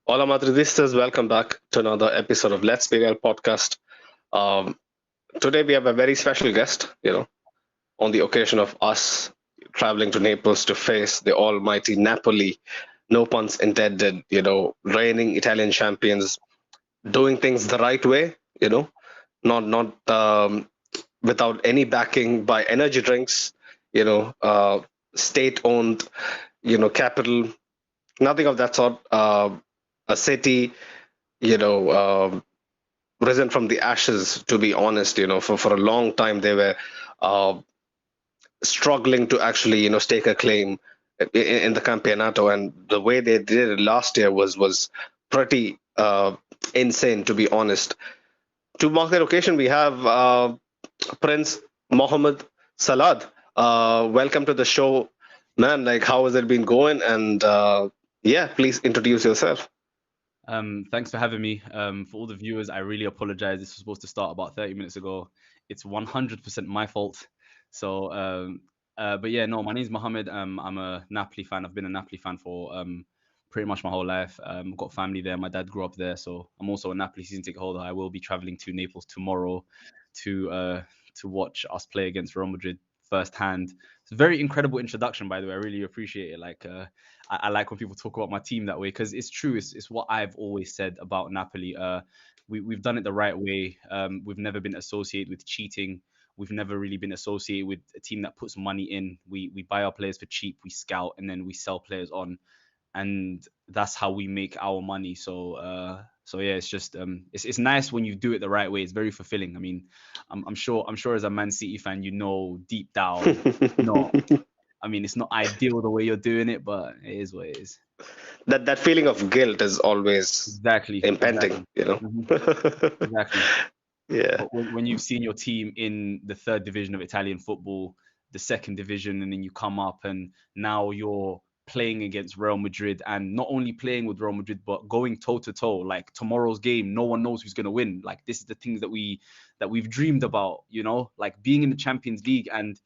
Hola Madridistas, welcome back to another episode of Let's Be Real podcast. Um, Today we have a very special guest, on the occasion of us traveling to Naples to face the almighty Napoli, no puns intended, reigning Italian champions, doing things the right way, not without any backing by energy drinks, you know, uh, state-owned, capital, nothing of that sort. A city, you know, risen from the ashes, to be honest. For a long time they were uh, struggling to actually stake a claim in the Campeonato, and the way they did it last year was pretty insane, to be honest. To mark that occasion, we have Prince Mohamed Salad. Welcome to the show, man. Like, how has it been going? And yeah, please introduce yourself. Thanks for having me. For all the viewers, I really apologize. This was supposed to start about 30 minutes ago. It's 100% my fault. So, but yeah, no, my name's Mohammed. I'm a Napoli fan. I've been a Napoli fan for pretty much my whole life. Got family there. My dad grew up there, so I'm also a Napoli season ticket holder. I will be traveling to Naples tomorrow to uh, to watch us play against Real Madrid firsthand. It's a very incredible introduction, by the way. I really appreciate it. I like when people talk about my team that way because it's true. It's what I've always said about Napoli. We've done it the right way. We've never been associated with cheating. We've never really been associated with a team that puts money in. We buy our players for cheap, we scout, and then we sell players on, and that's how we make our money. So yeah, it's just it's nice when you do it the right way. It's very fulfilling. I mean, I'm sure as a Man City fan, deep down, no, I mean, it's not ideal the way you're doing it, but it is what it is. That feeling of guilt is always Exactly, impending, exactly. hmm exactly. Yeah. But when you've seen your team in the third division of Italian football, the second division, and then you come up and now you're playing against Real Madrid, and not only playing with Real Madrid, but going toe to toe. Like tomorrow's game, no one knows who's gonna win. Like this is the things that we've dreamed about, like being in the Champions League. And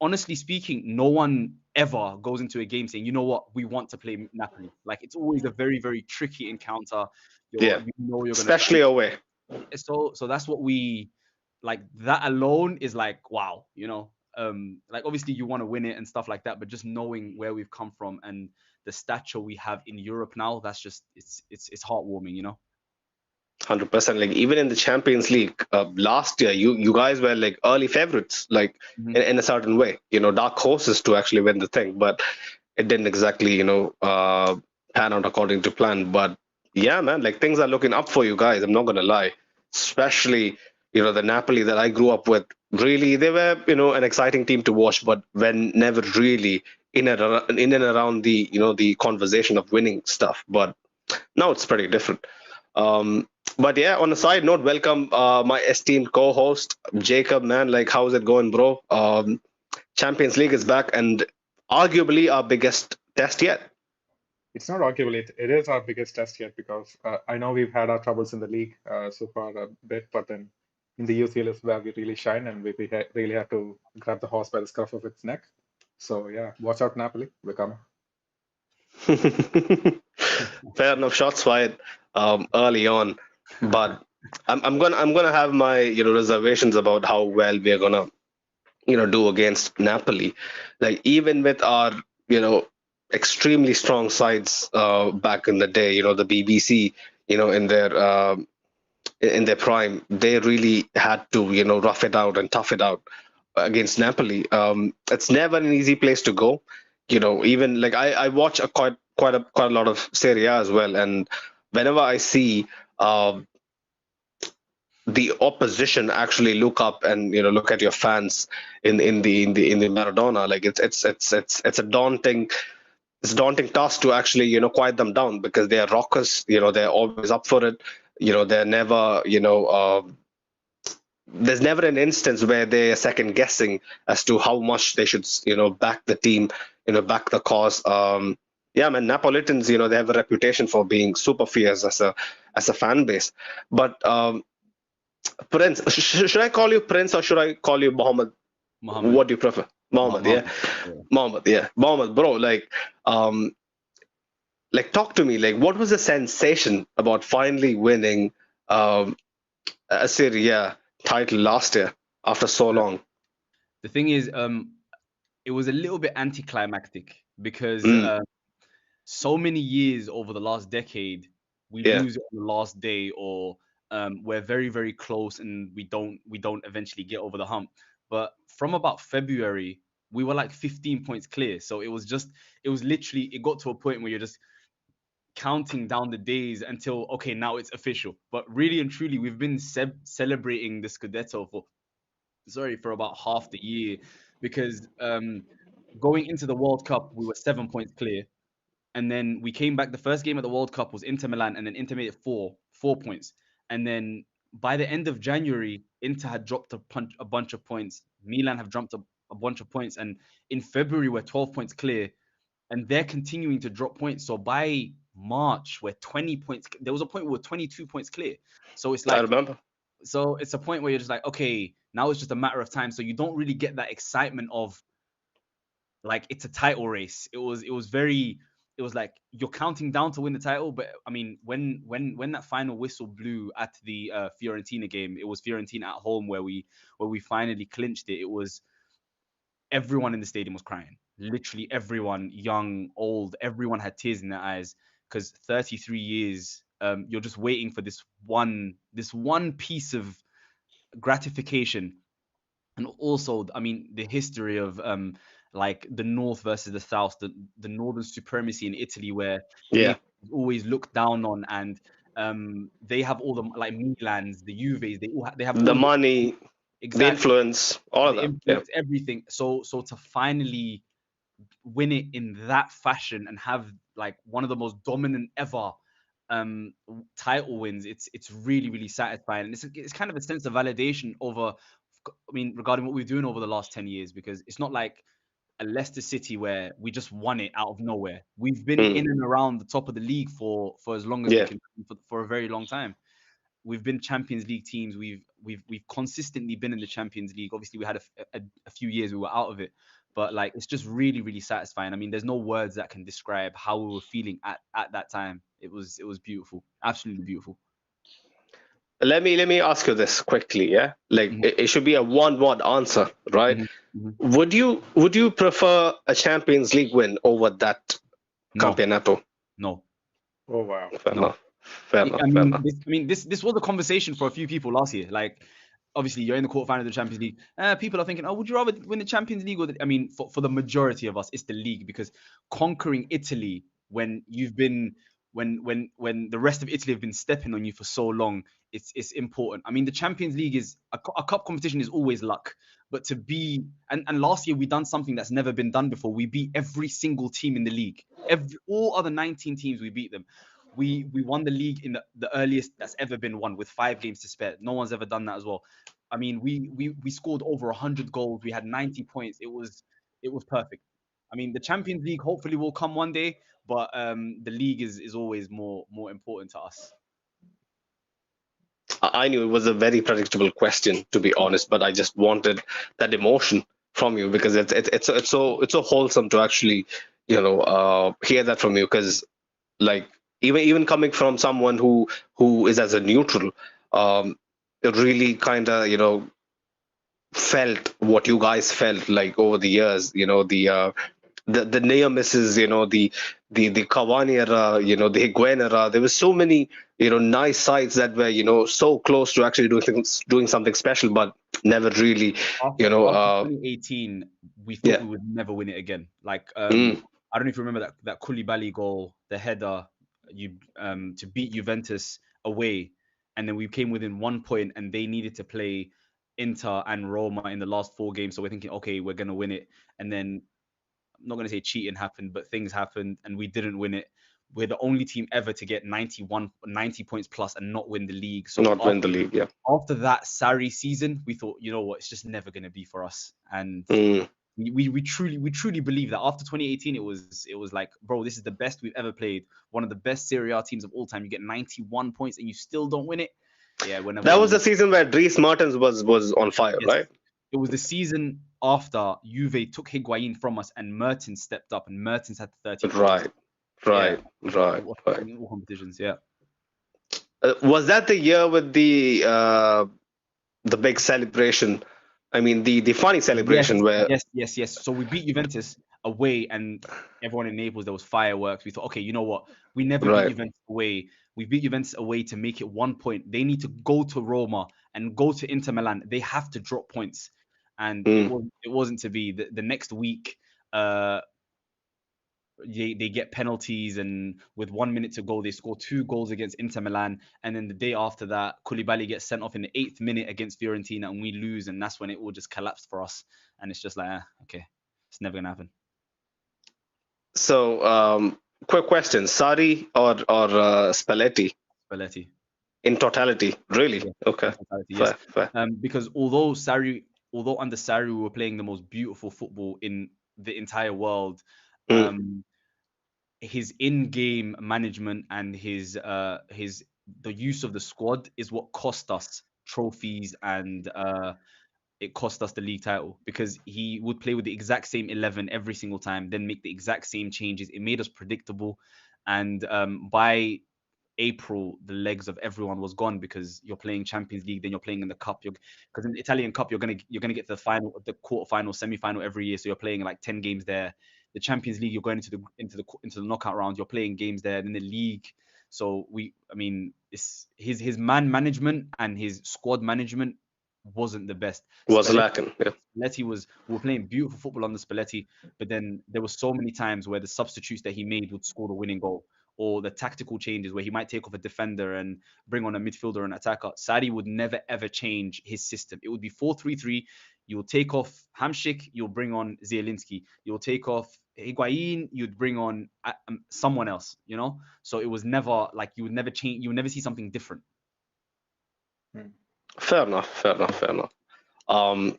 honestly speaking, no one ever goes into a game saying, you know what, we want to play Napoli. Like it's always a very, very tricky encounter. Yeah. You're gonna Especially away. so that's what we like. That alone is like wow, like obviously you want to win it and stuff like that, but just knowing where we've come from and the stature we have in Europe now, that's just it's heartwarming. 100%. Like, even in the Champions League last year, you guys were like early favorites, like hmm in a certain way, dark horses to actually win the thing, but it didn't exactly, pan out according to plan. But yeah, man, like things are looking up for you guys. I'm not gonna lie. Especially, the Napoli that I grew up with. Really, they were, an exciting team to watch, but when never really in and around the, the conversation of winning stuff. But now it's pretty different. But yeah, on a side note, welcome my esteemed co-host Jacob. Man, like, how's it going, bro? Champions League is back, and arguably our biggest test yet. It's not arguable. It is our biggest test yet because I know we've had our troubles in the league so far a bit, but then in the UCL is where we really shine and we really have to grab the horse by the scruff of its neck. So yeah, watch out, Napoli. We're coming. Fair enough, shots fired early on, but I'm gonna have my reservations about how well we're gonna do against Napoli. Like, even with our you know extremely strong sides back in the day, the BBC, in their prime, they really had to rough it out and tough it out against Napoli. It's never an easy place to go. Even like I watch quite a lot of Serie A as well, and whenever I see uh, the opposition actually look up and look at your fans in the Maradona, like it's a daunting task to actually quiet them down, because they are rockers. They're always up for it. They're never there's never an instance where they're second guessing as to how much they should back the team, back the cause. Yeah, man, Napolitans, they have a reputation for being super fierce as a fan base. But Prince, should I call you Prince or should I call you Mohammed? Muhammad, What do you prefer? Mohammed, yeah. Muhammad. Yeah. Mohammed, yeah. Mohammed, bro, um like talk to me. Like, what was the sensation about finally winning a Serie A title last year after so Uh, long? the thing is, it was a little bit anticlimactic because Mm, so many years over the last decade, we yeah, lose it on the last day, or we're very very close and we don't eventually get over the hump. But from about February, we were like 15 points clear. So it was literally, it got to a point where you're just counting down the days until, okay, now it's official. But really and truly, we've been celebrating the Scudetto for, sorry, for about half the year, because going into the World Cup, we were 7 points clear, and then we came back. The first game of the World Cup was Inter Milan, and then Inter made it 4 points. And then by the end of January, Inter had dropped a bunch of points. Milan have dropped a bunch of points, and in February we're 12 points clear, and they're continuing to drop points. So by March we're 20 points. There was a point where we're 22 points clear. So it's I like, remember. so it's a point where you're just like, okay, now it's just a matter of time. So you don't really get that excitement of, like, it's a title race. It was very, it was like you're counting down to win the title. But I mean, when that final whistle blew at the Fiorentina game, it was Fiorentina at home where we finally clinched it. It was, everyone in the stadium was crying. Literally everyone, young, old, everyone had tears in their eyes, because 33 years, you're just waiting for this one piece of gratification. And also, I mean, the history of like the North versus the South, the Northern supremacy in Italy, where Yeah, Naples is always looked down on, and they have all the, like, Milans, the Juves, they have the all the, money, the exactly, influence, all of the that. Yeah, influence, everything. So to finally win it in that fashion and have like one of the most dominant ever title wins, it's really really satisfying, and it's kind of a sense of validation over, I mean, regarding what we're doing over the last 10 years, because it's not like a Leicester City where we just won it out of nowhere. We've been mm, in and around the top of the league for as long as we yeah. can, for a very long time. We've been Champions League teams. We've consistently been in the Champions League. Obviously, we had a few years we were out of it, but like, it's just really really satisfying. I mean, there's no words that can describe how we were feeling at that time. It was beautiful, absolutely beautiful. Let me ask you this quickly. Yeah, like Hmm. it should be a one-word answer, right? Hmm. Hmm. Would you prefer a Champions League win over that No, Campeonato? no, Oh wow. Fair no. enough. Fair enough. I Fair mean, enough. this was a conversation for a few people last year. Like, obviously, you're in the quarterfinal of the Champions League. People are thinking, oh, would you rather win the Champions League or I mean, for the majority of us, it's the league, because conquering Italy when you've been when the rest of Italy have been stepping on you for so long, it's important. I mean, the Champions League is a cup competition, is always luck, but to be, and last year we done something that's never been done before. We beat every single team in the league. All other 19 teams, we beat them. We won the league in the earliest that's ever been won, with 5 games to spare. No one's ever done that as well. I mean, we scored over 100 goals. We had 90 points. It was perfect. I mean, the Champions League hopefully will come one day, but the league is always more important to us. I knew it was a very predictable question, to be honest, but I just wanted that emotion from you because it's so wholesome to actually, hear that from you. Because like even coming from someone who is as a neutral, it really kind of felt what you guys felt like over the years. The near misses, the Cavani era, the Higuain era. There were so many, nice sides that were, so close to actually doing something special, but never really, After you know, after uh, 2018, we thought yeah, we would never win it again. Like, mm, I don't know if you remember that Koulibaly goal, the header, to beat Juventus away, and then we came within 1 point, and they needed to play Inter and Roma in the last 4 games. So we're thinking, okay, we're gonna win it, and then I'm not gonna say cheating happened, but things happened, and we didn't win it. We're the only team ever to get 90 points plus and not win the league. So not win the league. Yeah, after that Sarri season, we thought, you know what, it's just never going to be for us. And mm. we truly believe that after 2018, it was like, bro, this is the best we've ever played. One of the best Serie A teams of all time. You get 91 points and you still don't win it. Yeah, we're never That going to was win the it. season where Dries Mertens was on fire, Yes, right? it was the season after Juve took Higuain from us and Mertens stepped up, and Mertens had 30 goals. Right. Yeah, Right, right, right. in all competitions. Yeah. Was that the year with the big celebration? I mean, the funny Yes, celebration where yes. So we beat Juventus away, and everyone in Naples, there was fireworks. We thought, okay, you know what? We never beat right. Juventus away. We beat Juventus away to make it 1 point. They need to go to Roma and go to Inter Milan. They have to drop points, and Mm. it wasn't to be. The next week, uh, they get penalties, and with 1 minute to go, they score 2 goals against Inter Milan. And then the day after that, Koulibaly gets sent off in the 8th minute against Fiorentina, and we lose. And that's when it all just collapsed for us. And it's just like, okay, it's never gonna happen. So, quick question: Sarri or Spalletti Spalletti, in totality? Really? yeah, Okay, in totality, yes. fair, fair. Because although under Sarri we were playing the most beautiful football in the entire world, Mm. um, his in-game management and his the use of the squad is what cost us trophies, and it cost us the league title, because he would play with the exact same 11 every single time, then make the exact same changes. It made us predictable, and by April, the legs of everyone was gone, because you're playing Champions League, then you're playing in the cup. Because in the Italian Cup, you're gonna get to the final, the quarterfinal, semi-final every year. So you're playing like 10 games there. The Champions League, you're going into the knockout rounds. You're playing games there. Then the league. So I mean, it's his man management and his squad management wasn't the best. Was lacking. Yeah. We were playing beautiful football under Spalletti, but then there were so many times where the substitutes that he made would score the winning goal, or the tactical changes where he might take off a defender and bring on a midfielder and attacker. Sari would never ever change his system. It would be 4-3-3. You'll take off Hamšík, you'll bring on Zielinski. You'll take off Higuain, you'd bring on someone else, you know? So it was never like, you would never change, you would never see something different. Fair enough. Fair enough. Fair enough. Um,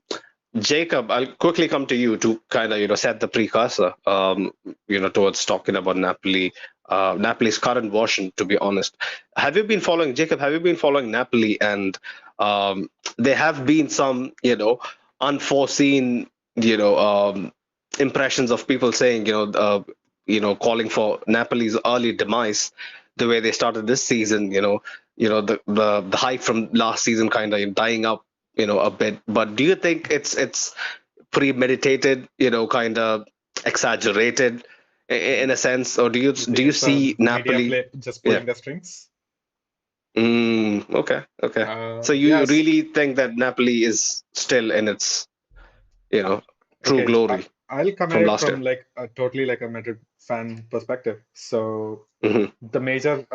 Jacob, I'll quickly come to you to kind of set the precursor towards talking about Napoli, Napoli's current version. To be honest, have you been following Jacob? Have you been following Napoli? And there have been some unforeseen impressions of people saying calling for Napoli's early demise, the way they started this season. The hype from last season kind of dying up a bit. But do you think it's premeditated, kind of exaggerated in a sense, or do you Because of see media Napoli? play just Yeah. pulling the strings. Okay. Okay. So you Yes. really think that Napoli is still in its true Okay. glory I'll come at from it last year? from like a totally like a Madrid fan perspective. So Hmm. the major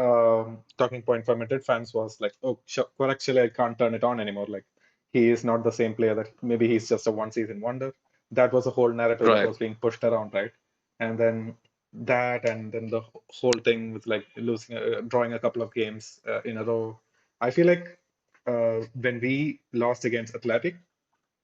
talking point for Madrid fans was like, oh, Kvaratskhelia, I can't turn it on anymore. Like he is not the same player, that maybe he's just a one season wonder. That was a whole narrative that Right. was being pushed around, right? And then and then the whole thing with like losing, drawing a couple of games in a row. I feel like when we lost against Athletic,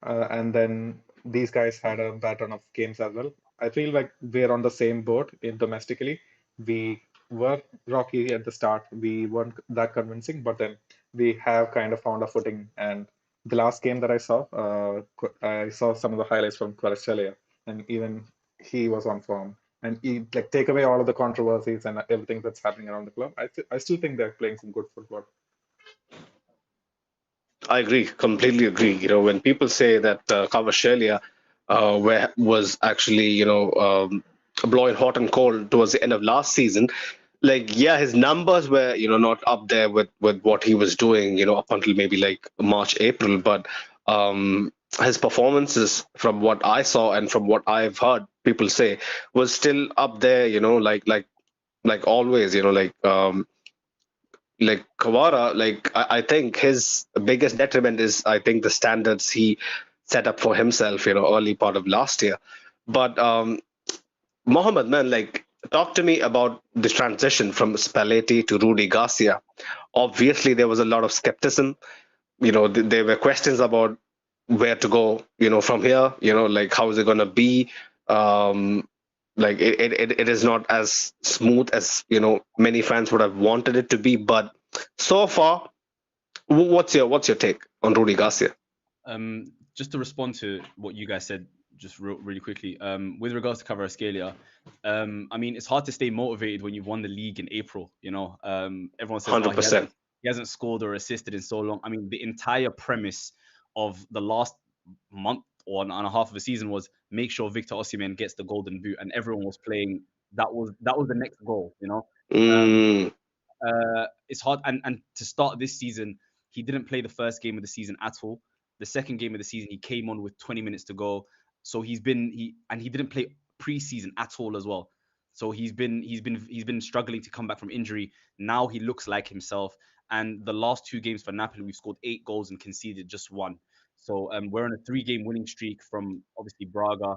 and then these guys had a bad run of games as well. I feel like we're on the same boat in domestically. We were rocky at the start. We weren't that convincing, but then we have kind of found a footing. And the last game that I saw some of the highlights from Kvaratskhelia, and even he was on form. And like take away all of the controversies and everything that's happening around the club. I still think they're playing some good football. I agree, completely agree. When people say that Kvaratskhelia was actually, blowing hot and cold towards the end of last season, like, yeah, his numbers were, not up there with what he was doing, up until maybe like March, April. But his performances, from what I saw and from what I've heard people say, was still up there, like always, like Kawara, like I think his biggest detriment is, I think, the standards he set up for himself, early part of last year. But Mohammed, man, like, talk to me about the transition from Spalletti to Rudy Garcia. Obviously, there was a lot of skepticism. There were questions about where to go, from here. Like, how is it going to be? Um, like it is not as smooth as many fans would have wanted it to be. But so far, what's your take on Rudy Garcia? Just to respond to what you guys said, just really quickly, with regards to Kvaratskhelia, I mean, it's hard to stay motivated when you've won the league in April. Everyone says, "Oh, 100%. he hasn't scored or assisted in so long." I mean, the entire premise of the last month or and a half of the season was make sure Victor Osimhen gets the golden boot, and everyone was playing. That was the next goal. Um, Mm, it's hard, and to start this season, he didn't play the first game of the season at all. The second game of the season, he came on with 20 minutes to go, so he didn't play preseason at all as well. So he's been struggling to come back from injury. Now he looks like himself. And the last two games for Napoli, we've scored 8 goals and conceded just one. So we're on a 3-game winning streak from obviously Braga,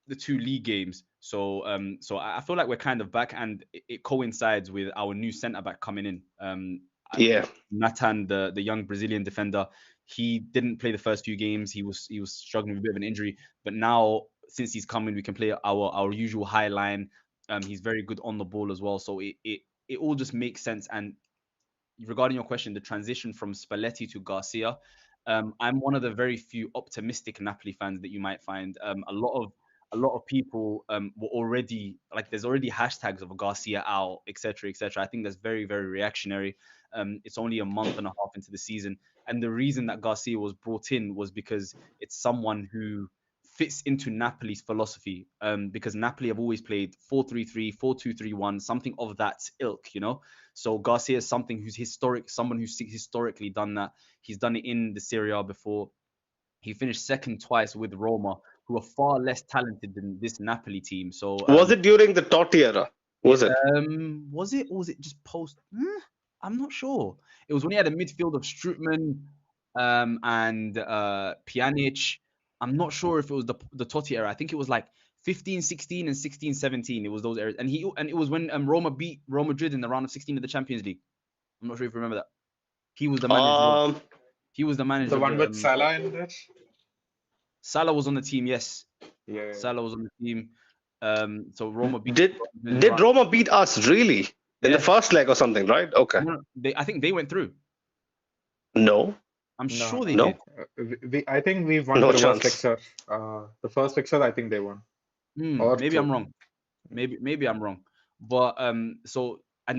the 2 league games. So I feel like we're kind of back, and it coincides with our new centre back coming in. yeah. Nathan, the young Brazilian defender, he didn't play the first few games. He was struggling with a bit of an injury, but now since he's coming, we can play our usual high line. He's very good on the ball as well. So it all just makes sense. And regarding your question, the transition from Spalletti to Garcia, I'm one of the very few optimistic Napoli fans that you might find. A lot of people were already like, there's already hashtags of Garcia out, etc., etc. I think that's very, very reactionary. It's only a month and a half into the season, and the reason that Garcia was brought in was because it's someone who fits into Napoli's philosophy. Because Napoli have always played 4-3-3, 4-2-3-1, something of that ilk, So Garcia is someone who's historically done that. He's done it in the Serie A before. He finished second twice with Roma, who are far less talented than this Napoli team. So Was it during the Totti era? Was it? was it, or was it just post? I'm not sure. It was when he had a midfield of Strootman and Pjanic. I'm not sure if it was the Totti era. I think it was like 15-16 and 16-17. It was those eras, and it was when Roma beat Real Madrid in the round of 16 of the Champions League. I'm not sure if you remember that. He was the manager. Um, He was the manager The of one the with Salah in it. Salah was on the team. Yes, Yeah. Salah was on the team. So Roma beat did in the did round. Roma beat us really in the Yeah, first leg or something, right? Okay. no, I think they went through. No, I'm No, sure they no. no, did. I think we won no the reverse chance. fixture. The first fixture, I think they won. Or Maybe I'm two. wrong. Maybe I'm wrong. But and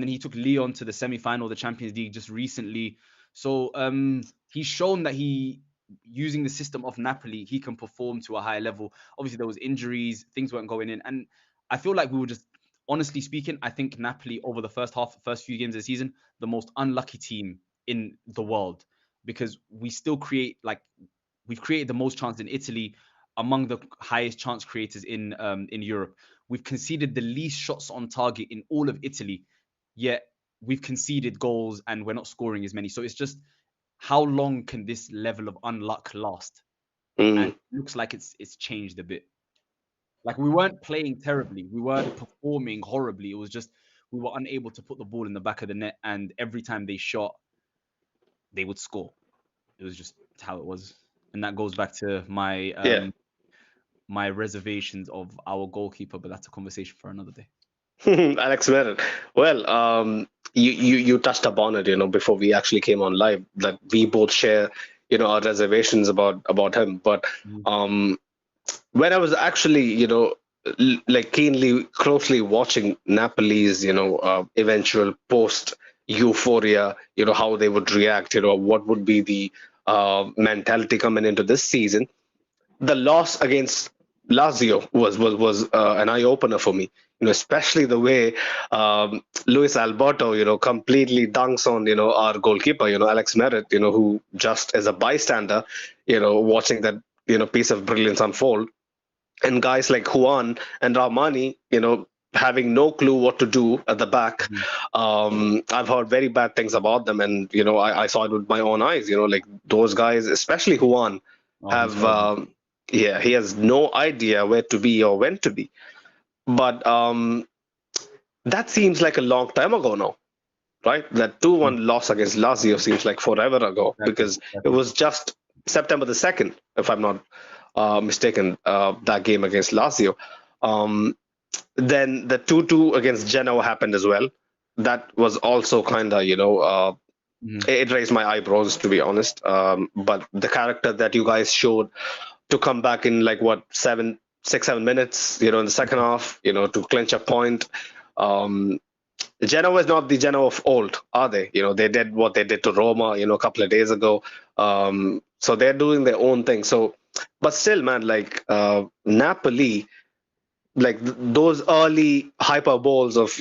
then he took Lyon to the semi-final of the Champions League just recently. So he's shown that using the system of Napoli, he can perform to a high level. Obviously, there was injuries, things weren't going in, and I feel like we were just, honestly speaking, I think Napoli over the first few games of the season, the most unlucky team in the world, because we've created the most chance in Italy, among the highest chance creators in Europe. We've conceded the least shots on target in all of Italy, yet we've conceded goals and we're not scoring as many. So it's just, how long can this level of unluck last? And Mm. it looks like it's changed a bit. Like, we weren't playing terribly, we weren't performing horribly. It was just we were unable to put the ball in the back of the net, and every time they shot, they would score. It was just how it was, and that goes back to Yeah. my reservations of our goalkeeper, but that's a conversation for another day. Alex Merritt. Well, you touched upon it, before we actually came on live, that we both share, our reservations about him. But Mhm. when I was actually, like keenly, closely watching Napoli's, eventual post euphoria, how they would react, what would be the mentality coming into this season. The loss against Lazio was an eye opener for me. Especially the way Luis Alberto, completely dunks on our goalkeeper, Alex Merritt, who just as a bystander, watching that piece of brilliance unfold, and guys like Juan and Rahmani, having no clue what to do at the back. Mhm. I've heard very bad things about them, and I saw it with my own eyes. Like those guys, especially Juan, Oh, he's have horrible. yeah, he has no idea where to be or when to be. But that seems like a long time ago now, right? That 2-1 loss against Lazio seems like forever ago, Exactly, because it exactly. was just September the 2nd, if I'm not mistaken, that game against Lazio. Um, then the 2-2 against Genoa happened as well. That was also kind of, Mhm. it raised my eyebrows, to be honest. But the character that you guys showed to come back in like what, 6-7 minutes, in the second half, to clinch a point. Um, Genoa is not the Genoa of old, are they? They did what they did to Roma, a couple of days ago. So they're doing their own thing. So, but still, man, like Napoli, like those early hyperboles of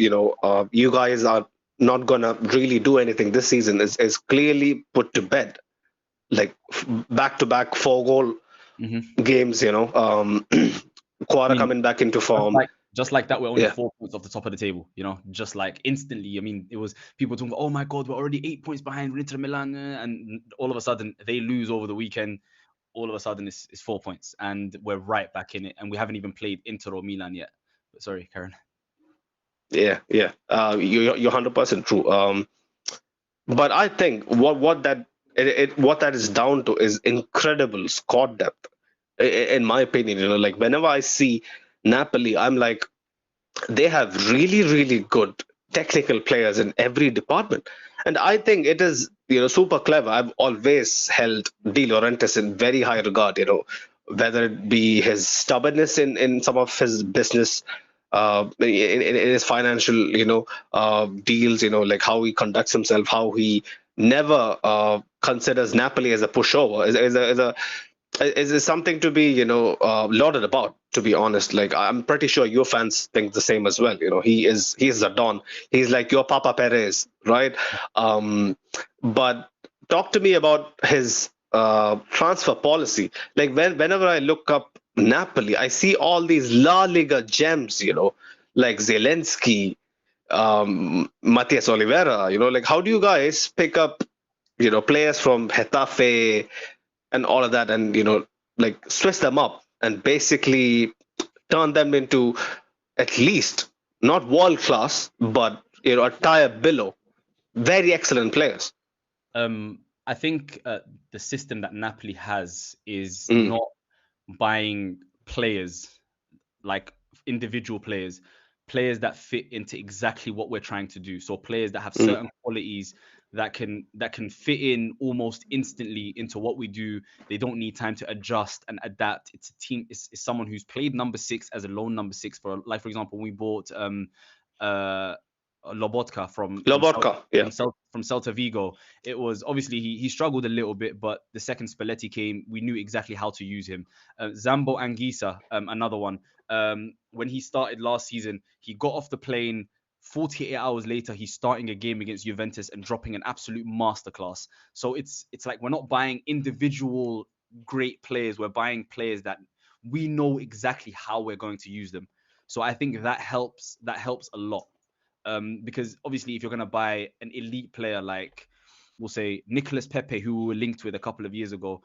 you guys are not gonna really do anything this season is clearly put to bed. Like back to back 4 goal hmm games, I Quara mean, coming back into just form. like just like that, we're only Yeah, 4 points off the top of the table. Just like instantly. I mean, it was people talking, oh my god, we're already 8 points behind Inter Milan, and all of a sudden they lose over the weekend. All of a sudden it's 4 points, and we're right back in it, and we haven't even played Inter or Milan yet. But sorry, Karen. yeah. You're 100% true. But I think what that is down to is incredible squad depth. In my opinion, like whenever I see Napoli, I'm like, they have really, really good technical players in every department. And I think it is, super clever. I've always held De Laurentiis in very high regard, whether it be his stubbornness in some of his business, in his financial, deals, like how he conducts himself, how he never considers Napoli as a pushover, is something to be lauded about, to be honest. Like I'm pretty sure your fans think the same as well. He's a don. He's like your Papa Perez, right? But talk to me about his transfer policy. Like whenever I look up Napoli, I see all these La Liga gems, like Zelensky, Matias Oliveira. Like how do you guys pick up players from Getafe and all of that, and like switch them up and basically turn them into at least not world class, but a tier below very excellent players. I think the system that Napoli has is Mm, not buying players, like individual players, players that fit into exactly what we're trying to do. So players that have mm, certain qualities that can fit in almost instantly into what we do. They don't need time to adjust and adapt. It's a team. It's someone who's played number six as a lone number six for, like, for example, we bought uh Lobotka Lobotka, yeah. From Celta Vigo. It was obviously he struggled a little bit, but the second Spalletti came, we knew exactly how to use him. Zambo Anguissa, another one. When he started last season, he got off the plane. 48 hours later, he's starting a game against Juventus and dropping an absolute masterclass. So it's like we're not buying individual great players. We're buying players that we know exactly how we're going to use them. So I think that helps. That helps a lot. Because obviously, if you're going to buy an elite player like, we'll say, Nicolas Pepe, who we were linked with a couple of years ago,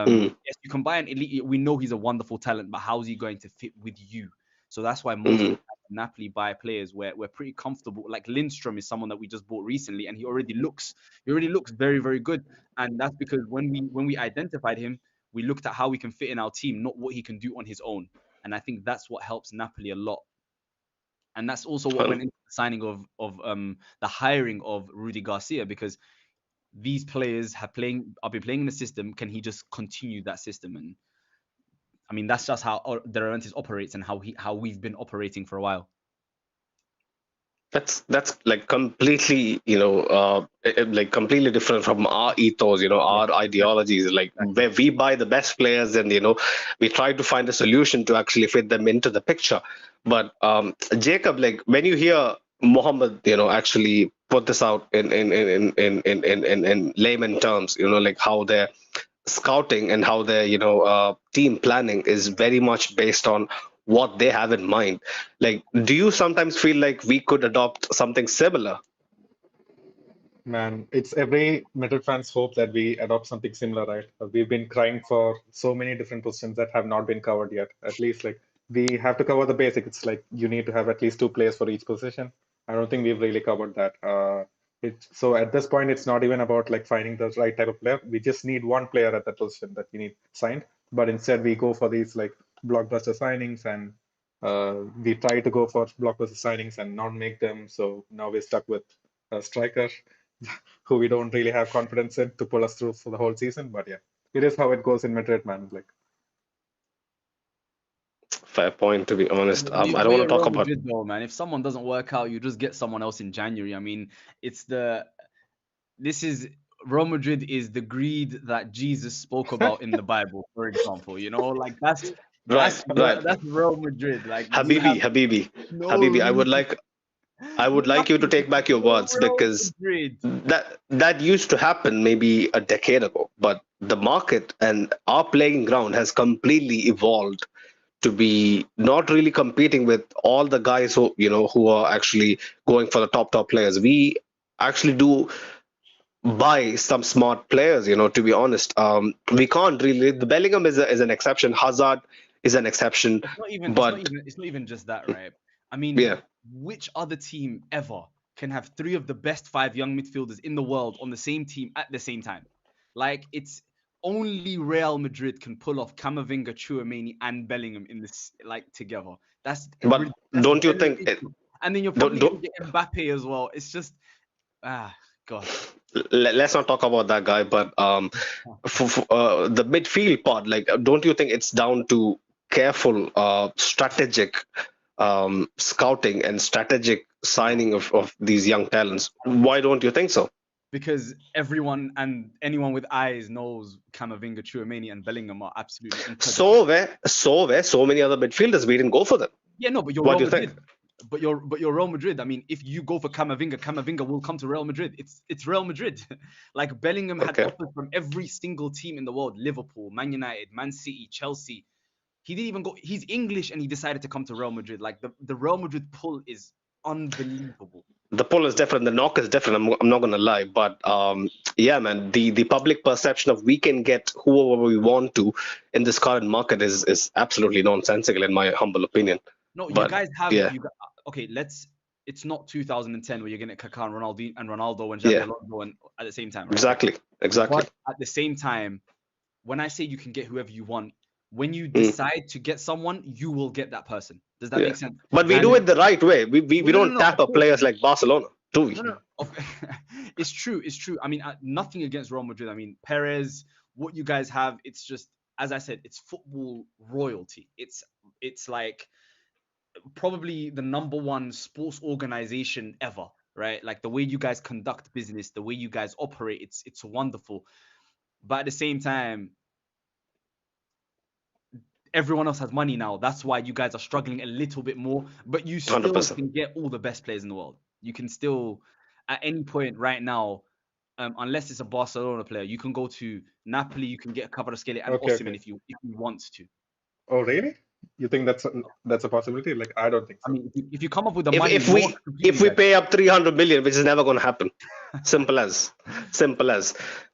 Mm, yes, you can buy an elite. We know he's a wonderful talent, but how's he going to fit with you? So that's why most of mm, the time Napoli buy players where we're pretty comfortable. Like Lindstrom is someone that we just bought recently, and he already looks very, very good. And that's because when we identified him, we looked at how we can fit in our team, not what he can do on his own. And I think that's what helps Napoli a lot, and that's also what well, went into the signing of the hiring of Rudy Garcia, because these players have been playing in the system. Can he just continue that system? And I mean, that's just how De Laurentiis operates, and how we've been operating for a while. that's like completely like completely different from our ethos, Yeah, our ideologies, like exactly. where we buy the best players, and we try to find a solution to actually fit them into the picture. But Jacob, like when you hear Mohammed actually put this out in layman terms, like how they're scouting and how their team planning is very much based on what they have in mind. Like, do you sometimes feel like we could adopt something similar? Man, it's every Madrid fan's hope that we adopt something similar, right? We've been crying for so many different positions that have not been covered yet. At least, like, we have to cover the basic. It's like you need to have at least two players for each position. I don't think we've really covered that. So at this point, it's not even about like finding the right type of player. We just need one player at that position that we need signed. But instead, we go for these like blockbuster signings, and we try to go for blockbuster signings and not make them. So now we're stuck with a striker who we don't really have confidence in to pull us through for the whole season. But yeah, it is how it goes in Madrid, man. Like, fair point, to be honest. The I don't way want at to talk Real about. Madrid though, man, if someone doesn't work out, you just get someone else in January. I mean, it's the this is Real Madrid is the greed that Jesus spoke about in the Bible, for example. You know, like Right, right. That's Real Madrid. Like you have Habibi, no I would reason, like I would like you to nothing, take back your no words, Real because Madrid. that used to happen maybe a decade ago, but the market and our playing ground has completely evolved to be not really competing with all the guys who are actually going for the top players. We actually do buy some smart players, to be honest. We can't really. The Bellingham is an exception. Hazard is an exception, but It's not even just that, right? I mean, yeah. which other team ever can have three of the best five young midfielders in the world on the same team at the same time? Like it's only Real Madrid can pull off Camavinga, Chouameni, and Bellingham in this like together. But That's don't you think it? beneficial. And then you're Don't probably don't gonna get Mbappe as well. It's just God. let's not talk about that guy. But for the midfield part, like, don't you think it's down to careful, strategic scouting and strategic No. signing of these young talents? Why don't you think so? Because everyone and anyone with eyes knows Camavinga, Chouameni, and Bellingham are absolutely incredible. So where so many other midfielders, we didn't go for them. Yeah, no, but you're What Real do you think? Madrid. But you're Real Madrid. I mean, if you go for Camavinga, Camavinga will come to Real Madrid. It's Real Madrid. Like Bellingham had Okay. offers from every single team in the world: Liverpool, Man United, Man City, Chelsea. He didn't even go. He's English and he decided to come to Real Madrid. Like the Real Madrid pull is unbelievable. The pull is different. The knock is different. I'm not gonna lie, but yeah, man, the public perception of we can get whoever we want to in this current market is absolutely nonsensical, in my humble opinion. No, you But guys have yeah, you got okay. Let's. It's not 2010 where you're getting Kaká and Ronaldo and Xabi yeah, Alonso and at the same time, right? exactly. But at the same time, when I say you can get whoever you want, when you Mm, decide to get someone, you will get that person. Does that yeah, make sense? but we do And it the right way. We no, no, don't no, tap of our course. players like Barcelona, do we? No, no, of, it's true. It's true. I mean, nothing against Real Madrid. I mean, Perez, what you guys have, it's just, as I said, it's football royalty. It's like probably the number one sports organization ever, right? Like the way you guys conduct business, the way you guys operate, it's wonderful. But at the same time, everyone else has money now. That's why you guys are struggling a little bit more, but you Hundred still percent. can get all the best players in the world. You can still, at any point right now, unless it's a Barcelona player, you can go to Napoli. You can get a Kvaratskhelia and Okay, Osimhen okay. if you want to. Oh, really? You think that's a possibility? Like, I don't think I so. mean, if you come up with the If money, if no one we can compete if with you we guys. pay up 300 million, which is never gonna happen. Simple as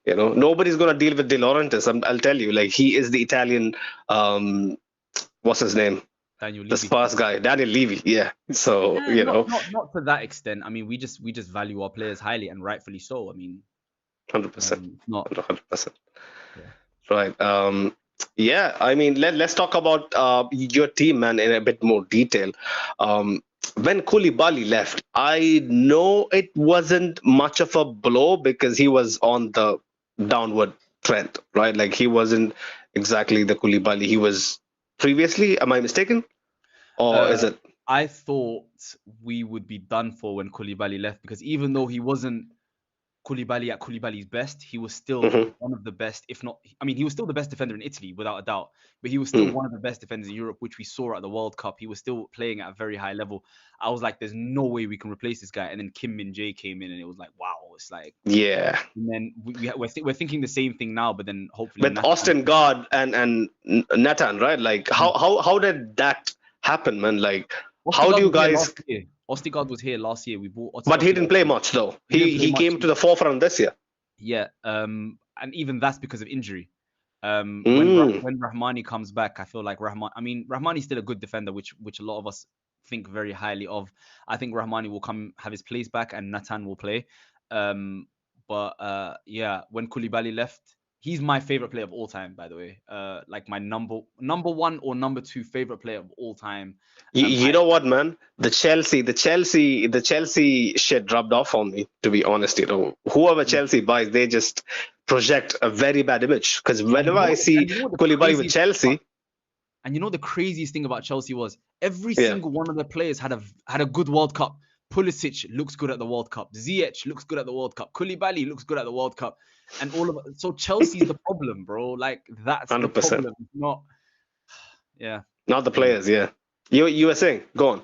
nobody's gonna deal with De Laurentiis. I'll tell you, like, he is the Italian, um what's his name, Daniel the Levy. Spurs guy, Daniel Levy. Yeah, so Not to that extent. I mean, we just value our players highly and rightfully so. I mean, 100%. not 100%. yeah. Right. Yeah, I mean, let's talk about your team, man, in a bit more detail. When Koulibaly left, I know it wasn't much of a blow because he was on the downward trend, right? Like, he wasn't exactly the Koulibaly he was previously. Am I mistaken? Or is Uh, it? I thought we would be done for when Koulibaly left because even though he wasn't Koulibaly at Koulibaly's best, he was still Mhm, one of the best, if not, I mean, he was still the best defender in Italy without a doubt, but he was still mm. one of the best defenders in Europe, which we saw at the World Cup. He was still playing at a very high level. I was like, there's no way we can replace this guy. And then Kim Min Jae came in, and it was like, wow, it's like, Yeah. and then we're thinking the same thing now, but then hopefully With Nathan. Austin God and Nathan, right? Like, how did that happen, man? Like, how do Ostigard you was here guys? last year. Ostigard was here last year. We bought But he didn't Ostigard. play much, though. He didn't He play he much. came to the forefront this year. Yeah, and even that's because of injury. Mm, When Rahmani comes back, I feel like Rahmani's still a good defender, which a lot of us think very highly of. I think Rahmani will come have his place back, and Natan will play. But yeah, when Koulibaly left, he's my favorite player of all time, by the way. Like my number one or number two favorite player of all time. you I know what, man? The Chelsea shit rubbed off on me. To be honest, whoever Chelsea buys, they just project a very bad image. Because and whenever I see you know what the Koulibaly with craziest part? Chelsea, And you know the craziest thing about Chelsea was every Yeah, single one of their players had a good World Cup. Pulisic looks good at the World Cup. Ziyech looks good at the World Cup. Koulibaly looks good at the World Cup. And all of it. So Chelsea's the problem, bro. Like that's the 100%. problem. Not yeah. Not the Anyway. players. Yeah. You were saying, go on.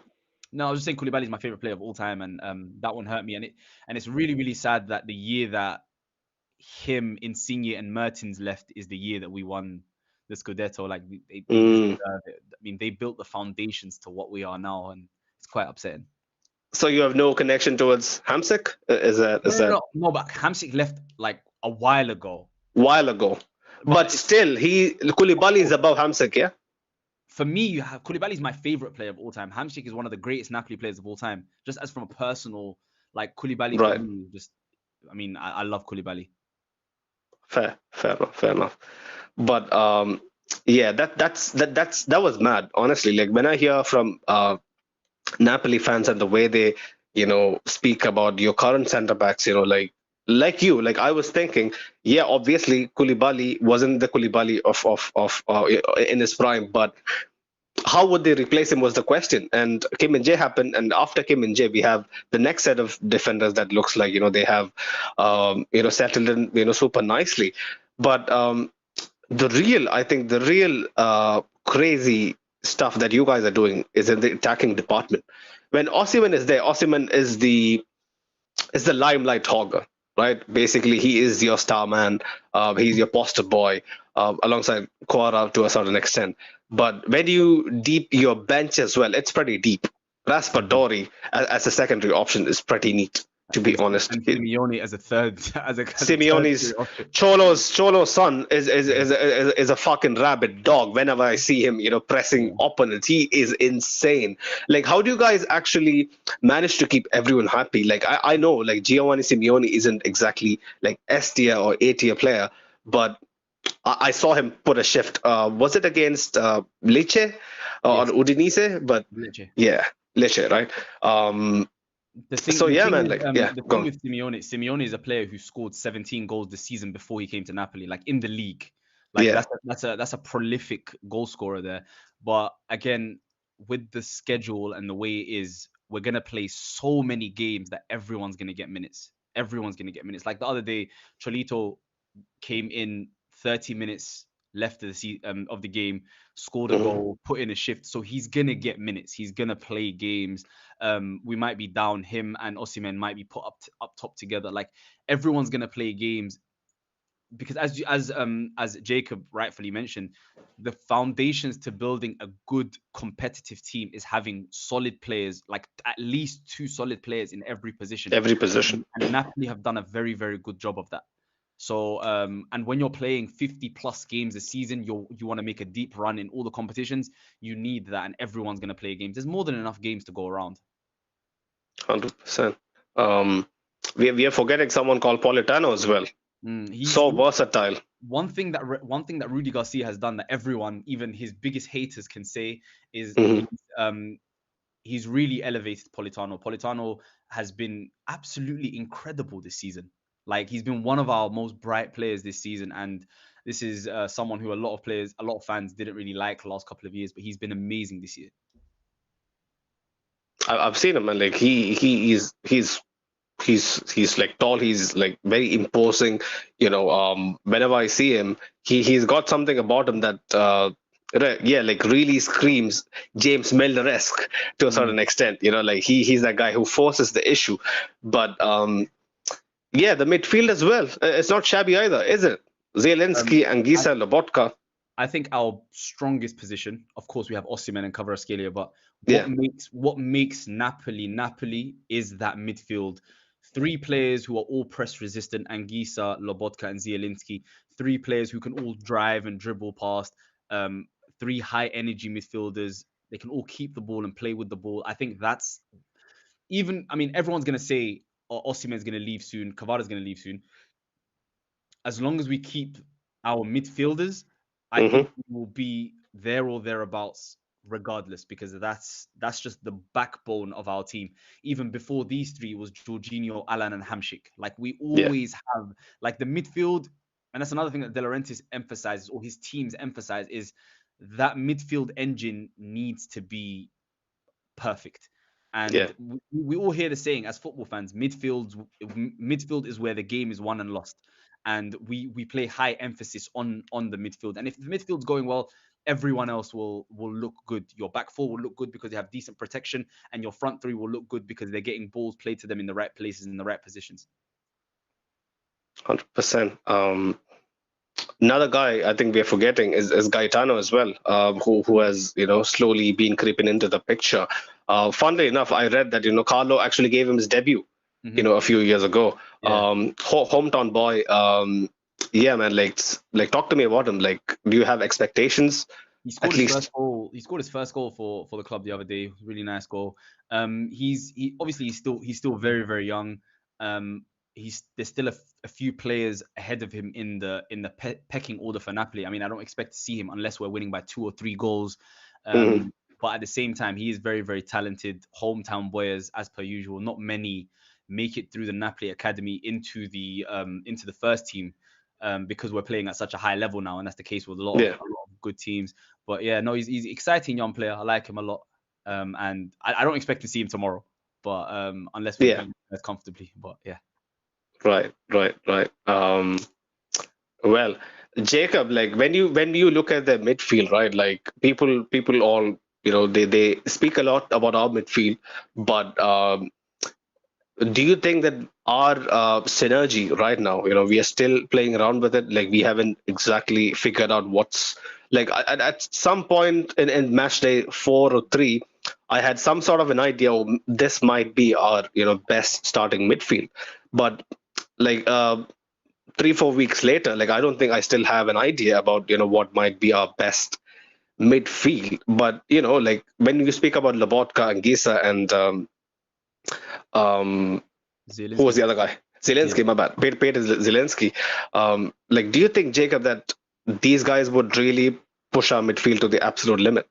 No, I was just saying Koulibaly is my favorite player of all time, and that one hurt me. And it's really really sad that the year that him, Insigne, and Mertens left is the year that we won the Scudetto. Like they Mm. deserve it. I mean, they built the foundations to what we are now, and it's quite upsetting. So you have no connection towards Hamsik? No, Is no, that no, no. But Hamsik left like a while ago. while ago? But But still, Koulibaly is above Hamsik, yeah. for me, you have Koulibaly is my favorite player of all time. Hamsik is one of the greatest Napoli players of all time. Just as from a personal, like Koulibaly for Right. me, just I mean, I love Koulibaly. Fair enough. But yeah, that was mad. Honestly, like when I hear from Napoli fans and the way they, speak about your current centre backs, like I was thinking, yeah, obviously Koulibaly wasn't the Koulibaly of in his prime, but how would they replace him was the question. And Kim and J happened, and after Kim and J, we have the next set of defenders that looks like they have settled in super nicely. But I think the real crazy stuff that you guys are doing is in the attacking department. When Osimhen is there, Osimhen is the limelight hogger, right? Basically, he is your star man. He's your poster boy, alongside Quara to a certain extent. But when you deep your bench as well, it's pretty deep. Raspadori as a secondary option is pretty neat, to be honest. And Simeone as a third, as a Simeone's option. Cholo's son is a fucking rabid dog. Whenever I see him, pressing opponents, he is insane. Like, how do you guys actually manage to keep everyone happy? Like, I know, like Giovanni Simeone isn't exactly like S tier or A tier player, but I saw him put a shift. Was it against Lecce or Yes. Udinese? But Lecce. yeah, Lecce, right? The thing, So the yeah, thing man. is, Like, yeah, the go thing on. with Simeone is a player who scored 17 goals this season before he came to Napoli, like in the league. Like Yeah. that's a prolific goal scorer there. But again, with the schedule and the way it is, we're gonna play so many games that everyone's gonna get minutes. Everyone's gonna get minutes. Like the other day, Cholito came in 30 minutes left of the game, scored a Mhm. goal, put in a shift. So he's gonna get minutes. He's gonna play games. We might be down. Him and Osimhen might be put up top together. Like everyone's gonna play games because as Jacob rightfully mentioned, the foundations to building a good competitive team is having solid players, like at least two solid players in every position. Every position. And Napoli have done a very, very good job of that. So, and when you're playing 50 plus games a season, you want to make a deep run in all the competitions. You need that, and everyone's going to play games. There's more than enough games to go around. 100%. Um, we are forgetting someone called Politano as well. So versatile. One thing that Rudy Garcia has done that everyone, even his biggest haters, can say is he's really elevated Politano. Politano has been absolutely incredible this season. Like he's been one of our most bright players this season, and this is someone who a lot of fans didn't really like the last couple of years, but he's been amazing this year. I've seen him, and like he's like tall. He's like very imposing. Whenever I see him, he's got something about him that yeah, like really screams James Milner-esque to a certain extent. Like he's that guy who forces the issue. But yeah, the midfield as well. It's not shabby either, is it? Zielinski, Anguissa, Lobotka. I think our strongest position, of course, we have Osimhen and Kvaratskhelia, but Yeah. what makes Napoli is that midfield. Three players who are all press resistant: Anguissa, Lobotka, and Zielinski. Three players who can all drive and dribble past. Three high energy midfielders. They can all keep the ball and play with the ball. I think that's even. I mean, everyone's gonna say Osimhen's gonna leave soon, Kvara's gonna leave soon. As long as we keep our midfielders, I think we will be there or thereabouts regardless, because that's just the backbone of our team. Even before these three, it was Jorginho, Alan, and Hamsik. Like we always have like the midfield, and that's another thing that De Laurentiis emphasizes, or his teams emphasize, is that midfield engine needs to be perfect. Yeah, And we all hear the saying as football fans, midfield is where the game is won and lost. And we play high emphasis on the midfield. And if the midfield's going well, everyone else will look good. Your back four will look good because they have decent protection, and your front three will look good because they're getting balls played to them in the right places in the right positions. 100%. Another guy I think we're forgetting is Gaetano as well, who has slowly been creeping into the picture. Funnily enough, I read that Carlo actually gave him his debut, Hmm. a few years ago. Yeah. Hometown boy. Yeah, man. Like, talk to me about him. Like, do you have expectations? He scored At his first least, goal. He scored his first goal for the club the other day. Really nice goal. He obviously he's still very very young. He's there's still a few players ahead of him in the pecking order for Napoli. I mean, I don't expect to see him unless we're winning by 2 or 3 goals. mhm, But at the same time, he is very very talented. Hometown boy as per usual. Not many make it through the Napoli academy into the first team. Because we're playing at such a high level now, and that's the case with a lot of yeah, a lot of good teams. But yeah, no, he's exciting young player. I like him a lot. And I don't expect to see him tomorrow, but unless we yeah. beat us comfortably. But yeah, Right, right, right. Well, Jacob, like when you look at the midfield, right? Like people all they speak a lot about our midfield, but do you think that our synergy right now, we are still playing around with it? Like we haven't exactly figured out what's like at some point in match day 4 or 3, I had some sort of an idea. Oh, this might be our best starting midfield, but like 3 4 weeks later, like I don't think I still have an idea about what might be our best midfield. But like when you speak about Lobotka and Gisa and um who was Zielinski. the other guy? Yeah. Zelensky, my bad. Peter Zelensky. Like, do you think, Jacob, that these guys would really push our midfield to the absolute limit?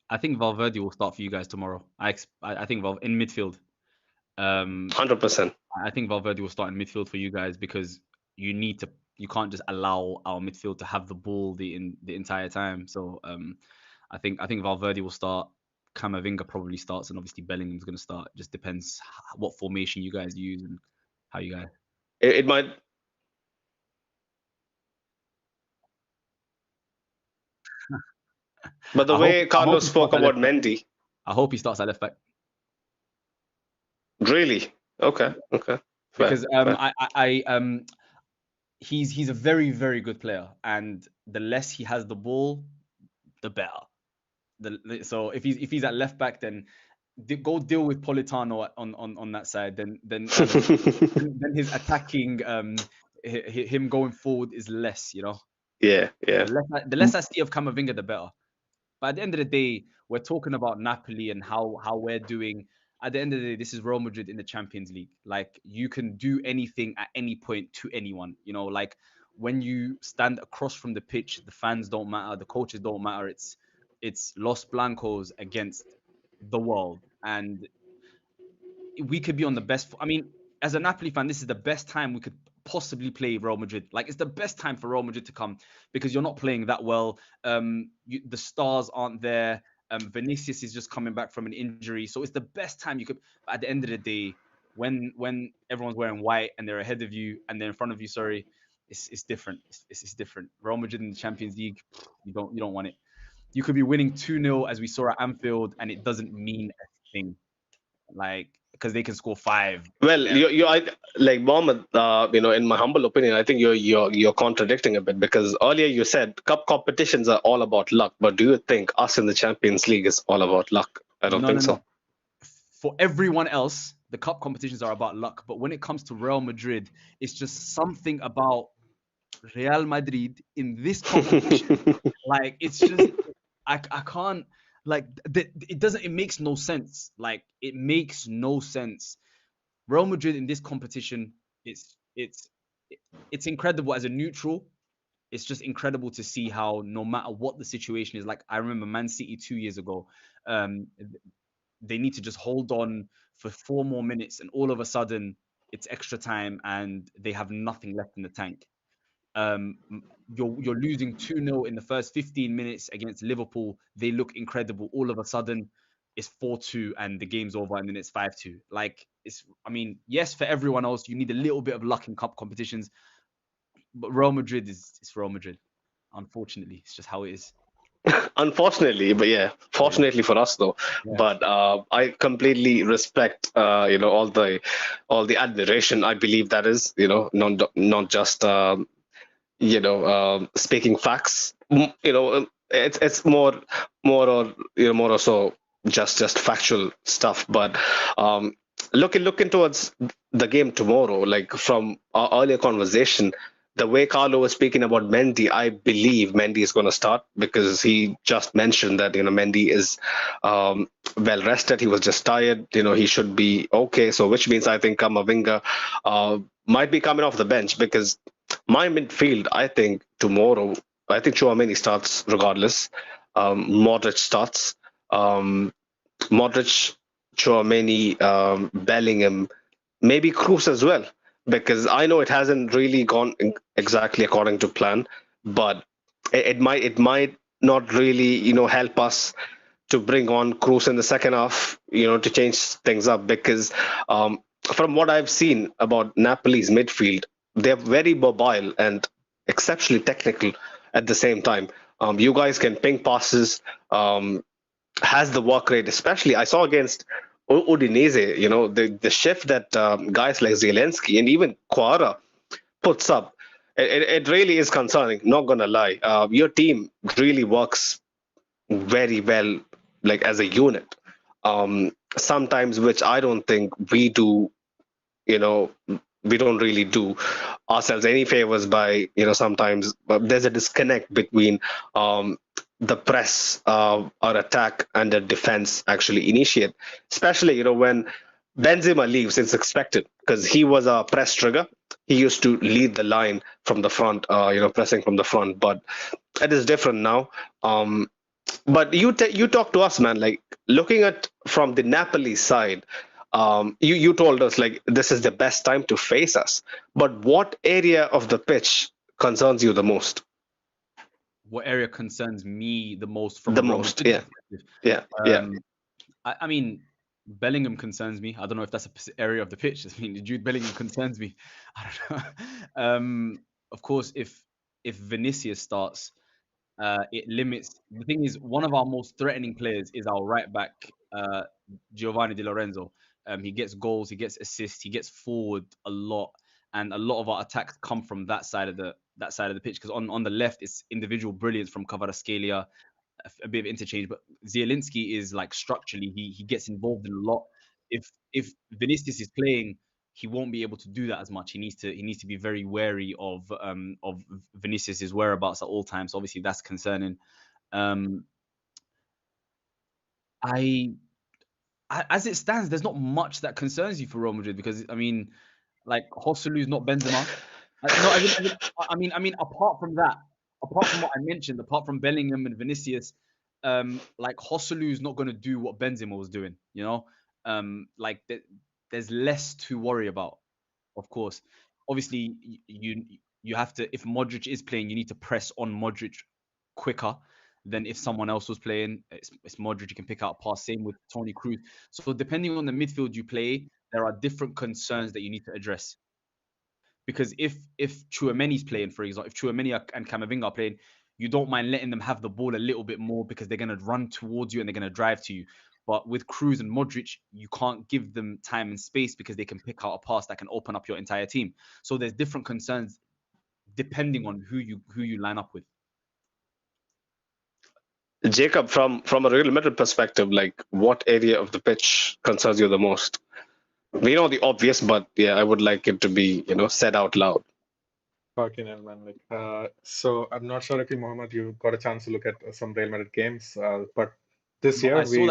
I think Valverde will start for you guys tomorrow. I think in midfield. Um, 100%. I think Valverde will start in midfield for you guys because you need to. You can't just allow our midfield to have the ball the entire time. So I think Valverde will start. Camavinga probably starts, and obviously Bellingham's going to start. Just depends what formation you guys use and how you guys. It might, but the I hope way I hope Carlos he spoke starts at about left back. Mendy, I hope he starts at left back really? Okay, okay, fair, because fair. he's a very very good player, and the less he has the ball, the better. So if he's at left back, then go deal with Politano on that side. Then his attacking him going forward is less. Yeah, yeah. The less I see of Camavinga, the better. But at the end of the day, we're talking about Napoli and how we're doing. At the end of the day, this is Real Madrid in the Champions League. Like you can do anything at any point to anyone. Like when you stand across from the pitch, the fans don't matter, the coaches don't matter. It's Los Blancos against the world, and we could be on the best. I mean, as a Napoli fan, this is the best time we could possibly play Real Madrid. Like, it's the best time for Real Madrid to come because you're not playing that well. The stars aren't there. Vinicius is just coming back from an injury, so it's the best time you could. But at the end of the day, when everyone's wearing white and they're ahead of you and they're in front of you, sorry, it's different. It's different. Real Madrid in the Champions League, you don't want it. You could be winning 2-0 as we saw at Anfield, and it doesn't mean a thing. Like because they can score five Well, there. like Mohammed, in my humble opinion, I think you're contradicting a bit because earlier you said cup competitions are all about luck, but do you think us in the Champions League is all about luck? I don't No, no, think so. no. For everyone else, the cup competitions are about luck. But when it comes to Real Madrid, it's just something about Real Madrid in this competition. Like it's just I can't like it doesn't it makes no sense. Like it makes no sense. Real Madrid in this competition, it's it's it's incredible as a neutral. It's just incredible to see how no matter what the situation is. Like I remember Man City 2 years ago. Um, they need to just hold on for 4 more minutes, and all of a sudden it's extra time, and they have nothing left in the tank. Um, you're losing 2-0 in the first 15 minutes against Liverpool. They look incredible. All of a sudden, it's 4-2 and the game's over, and then it's 5-2. Like it's, I mean, yes, for everyone else, you need a little bit of luck in cup competitions, but Real Madrid is it's Real Madrid. Unfortunately, it's just how it is. Unfortunately, but yeah, Yeah, fortunately for us though. yeah. But I completely respect all the admiration. I believe that is not just speaking facts. It's more or more or so just factual stuff. But um, looking towards the game tomorrow, like from our earlier conversation, the way Carlo was speaking about Mendy, I believe Mendy is going to start because he just mentioned that Mendy is well rested. He was just tired. He should be okay. So which means I think Kamavinga might be coming off the bench because my midfield, I think tomorrow, I think Chouameni starts regardless. Modric starts. Um, Modric, Chouameni, Bellingham, maybe Cruz as well, because I know it hasn't really gone exactly according to plan, but it might not really help us to bring on Cruz in the second half, to change things up because from what I've seen about Napoli's midfield, they're very mobile and exceptionally technical at the same time. You guys can ping passes. Has the work rate, especially I saw against Udinese, the shift that guys like Zielinski and even Quara puts up, it really is concerning. Not gonna lie, your team really works very well, like as a unit. Sometimes, which I don't think we do, you know we don't really do ourselves any favors by sometimes there's a disconnect between the press or attack and the defense actually initiate, especially when Benzema leaves. It's expected because he was a press trigger. He used to lead the line from the front, pressing from the front, but it is different now. But you talk to us, man. Like looking at from the Napoli side, you told us like this is the best time to face us. But what area of the pitch concerns you the most? What area concerns me the most from a The Real most, Madrid yeah, perspective? yeah, yeah. Um, I mean, Bellingham concerns me. I don't know if that's a area of the pitch. I mean, Jude Bellingham concerns me. I don't know. Of course, if Vinicius starts, it limits. The thing is, one of our most threatening players is our right back, Giovanni Di Lorenzo. He gets goals, he gets assists, he gets forward a lot, and a lot of our attacks come from that side of the pitch. Because on the left, it's individual brilliance from Kvaratskhelia, a bit of interchange, but Zielinski is like structurally he gets involved in a lot. If Vinicius is playing, he won't be able to do that as much. He needs to be very wary of Vinicius's whereabouts at all times. So obviously that's concerning. Um, I, as it stands, there's not much that concerns you for Real Madrid because I mean, like Josulu's not Benzema. No, I mean, apart from what I mentioned, apart from Bellingham and Vinicius, like Josulu's not going to do what Benzema was doing. Like there's less to worry about. Of course, obviously you have to. If Modric is playing, you need to press on Modric quicker than if someone else was playing. It's Modric, you can pick out a pass. Same with Tony Cruz. So depending on the midfield you play, there are different concerns that you need to address. Because if Tchouameni's playing, for example, if Tchouameni and Camavinga are playing, you don't mind letting them have the ball a little bit more because they're going to run towards you and they're going to drive to you. But with Kroos and Modric, you can't give them time and space because they can pick out a pass that can open up your entire team. So there's different concerns depending on who you line up with. Jacob, from a Real Madrid perspective, like what area of the pitch concerns you the most? We know the obvious, but yeah, I would like it to be, said out loud. Fucking hell, man. So I'm not sure if you got a chance to look at some Real Madrid games, but this year I saw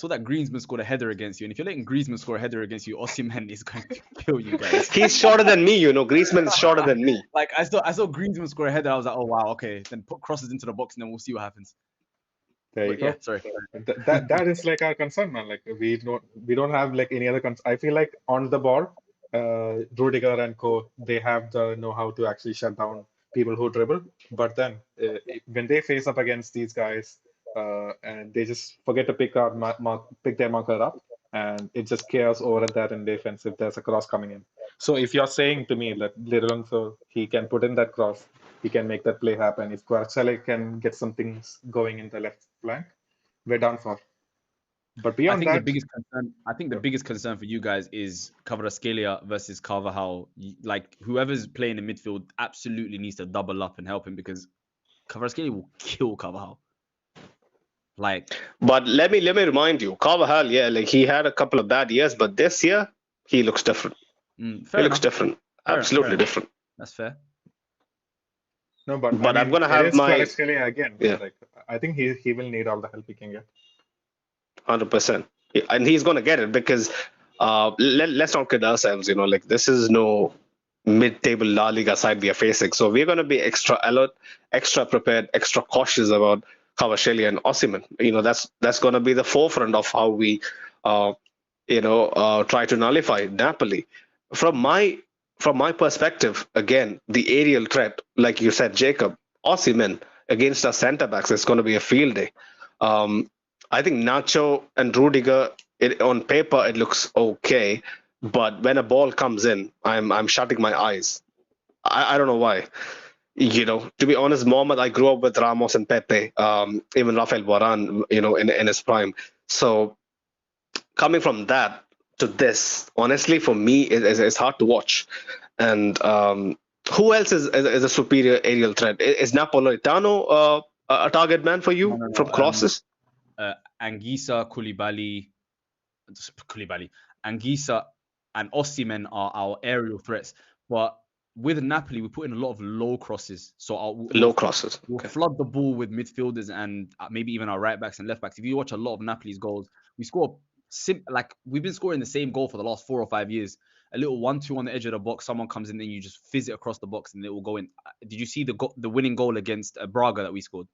that Griezmann scored a header against you, and if you're letting Griezmann score a header against you, Osimhen is going to kill you guys. He's shorter than me, Griezmann is shorter than me. Like I saw Griezmann score a header, I was like, oh wow, okay, then put crosses into the box, and then we'll see what happens. There you go. Yeah, sorry. That is like our concern, man. Like we don't have like any other concern. I feel like on the ball, Rudiger and co, they have the know-how to actually shut down people who dribble. But then when they face up against these guys, and they just forget to pick their marker up, and it just chaos over at that in defense if there's a cross coming in. So if you're saying to me that Lironso, he can put in that cross, he can make that play happen. If Kvaratskhelia can get some things going in the left flank, we're done for. But beyond I think that, the biggest concern for you guys is Kvaratskhelia versus Carvajal. Like whoever's playing in midfield absolutely needs to double up and help him because Kvaratskhelia will kill Carvajal. But let me remind you, Carvajal, yeah, like he had a couple of bad years, but this year he looks different. Looks different, absolutely different. That's fair. No, but I'm gonna have my Kvaratskhelia again. Yeah. Like I think he will need all the help he can get. 100%, and he's gonna get it because let's not kid ourselves. Like this is no mid-table La Liga side we are facing, so we're gonna be extra alert, extra prepared, extra cautious about Kvaratskhelia and Osimhen. That's gonna be the forefront of how we try to nullify Napoli. From my perspective, again, the aerial threat, like you said, Jacob, Osimhen against our centre backs is going to be a field day. I think Nacho and Rudiger, on paper, it looks okay, but when a ball comes in, I'm shutting my eyes. I don't know why. To be honest, Mohamed, I grew up with Ramos and Pepe, even Rafael Varane, in his prime. So coming from that to this, honestly, for me, it's hard to watch. And who else is a superior aerial threat? Is Napolitano a target man for you from crosses? Anguissa, Koulibaly, Anguissa, and Osimhen are our aerial threats. But with Napoli, we put in a lot of low crosses. So low crosses. We'll flood the ball with midfielders and maybe even our right backs and left backs. If you watch a lot of Napoli's goals, we score we've been scoring the same goal for the last 4 or 5 years. A little 1-2 on the edge of the box, someone comes in, then you just fizz it across the box and it will go in. Did you see the winning goal against Braga that we scored?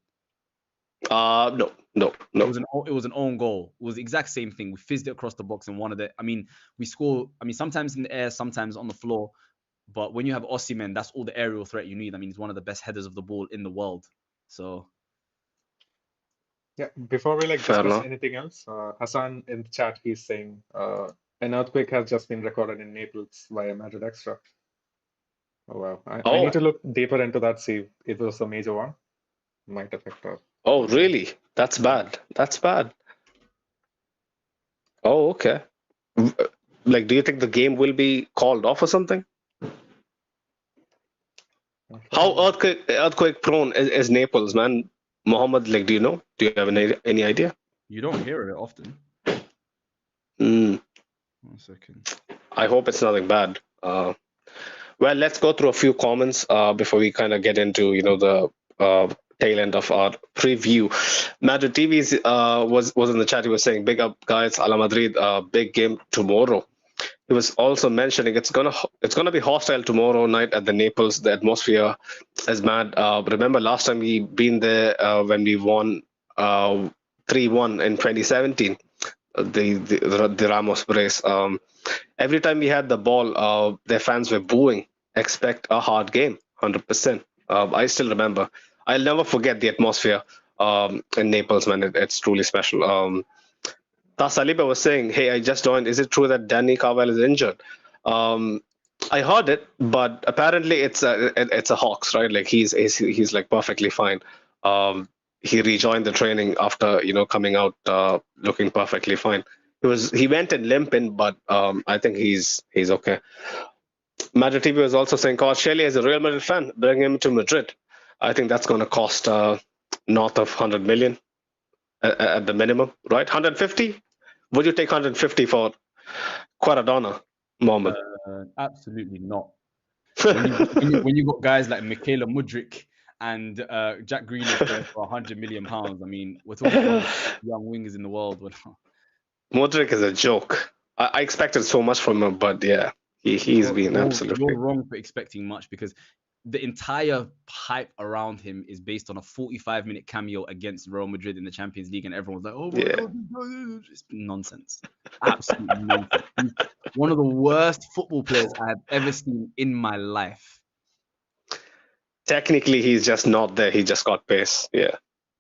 No. It was an own goal. It was the exact same thing. We fizzed it across the box and we score. Sometimes in the air, sometimes on the floor. But when you have Osimhen, that's all the aerial threat you need. He's one of the best headers of the ball in the world. So. Yeah, before we discuss anything else, Hassan in the chat, he's saying an earthquake has just been recorded in Naples via Madrid Extra. Oh wow. I need to look deeper into that, see if it was a major one. Might affect us. Oh really? That's bad. Oh, okay. Do you think the game will be called off or something? Okay. How earthquake prone is Naples, man? Mohammed, do you know? Do you have any idea? You don't hear it often. 1 second. I hope it's nothing bad. Well, let's go through a few comments before we kind of get into the tail end of our preview. Madrid TV's was in the chat. He was saying, "Big up, guys! Ala Madrid, big game tomorrow." He was also mentioning it's gonna be hostile tomorrow night at the Naples. The atmosphere is mad. Remember last time we been there when we won 3-1 in 2017, the Ramos brace. Every time we had the ball, their fans were booing. Expect a hard game, 100%. I still remember. I'll never forget the atmosphere in Naples, man. It's truly special. Saliba was saying, "Hey, I just joined. Is it true that Danny Carvalho is injured?" I heard it, but apparently it's a hoax, right? Like he's like perfectly fine. He rejoined the training after coming out looking perfectly fine. He went and limping, but I think he's okay. Madrid TV was also saying, "Coach Shelley is a Real Madrid fan. Bring him to Madrid." I think that's going to cost north of 100 million at the minimum, right? 150? Would you take 150 for Maradona, Mohammed? Absolutely not. When you got guys like Michaela Mudryk and Jack Grealish going for £100 million, I mean, we're talking about one of the young wingers in the world. Modric is a joke. I expected so much from him, but yeah, he's been You're absolutely. wrong for expecting much, because the entire hype around him is based on a 45-minute cameo against Real Madrid in the Champions League, and everyone's like, "Oh my Yeah. God, it's nonsense, absolute nonsense." He's one of the worst football players I have ever seen in my life. Technically, he's just not there. He just got pace. Yeah,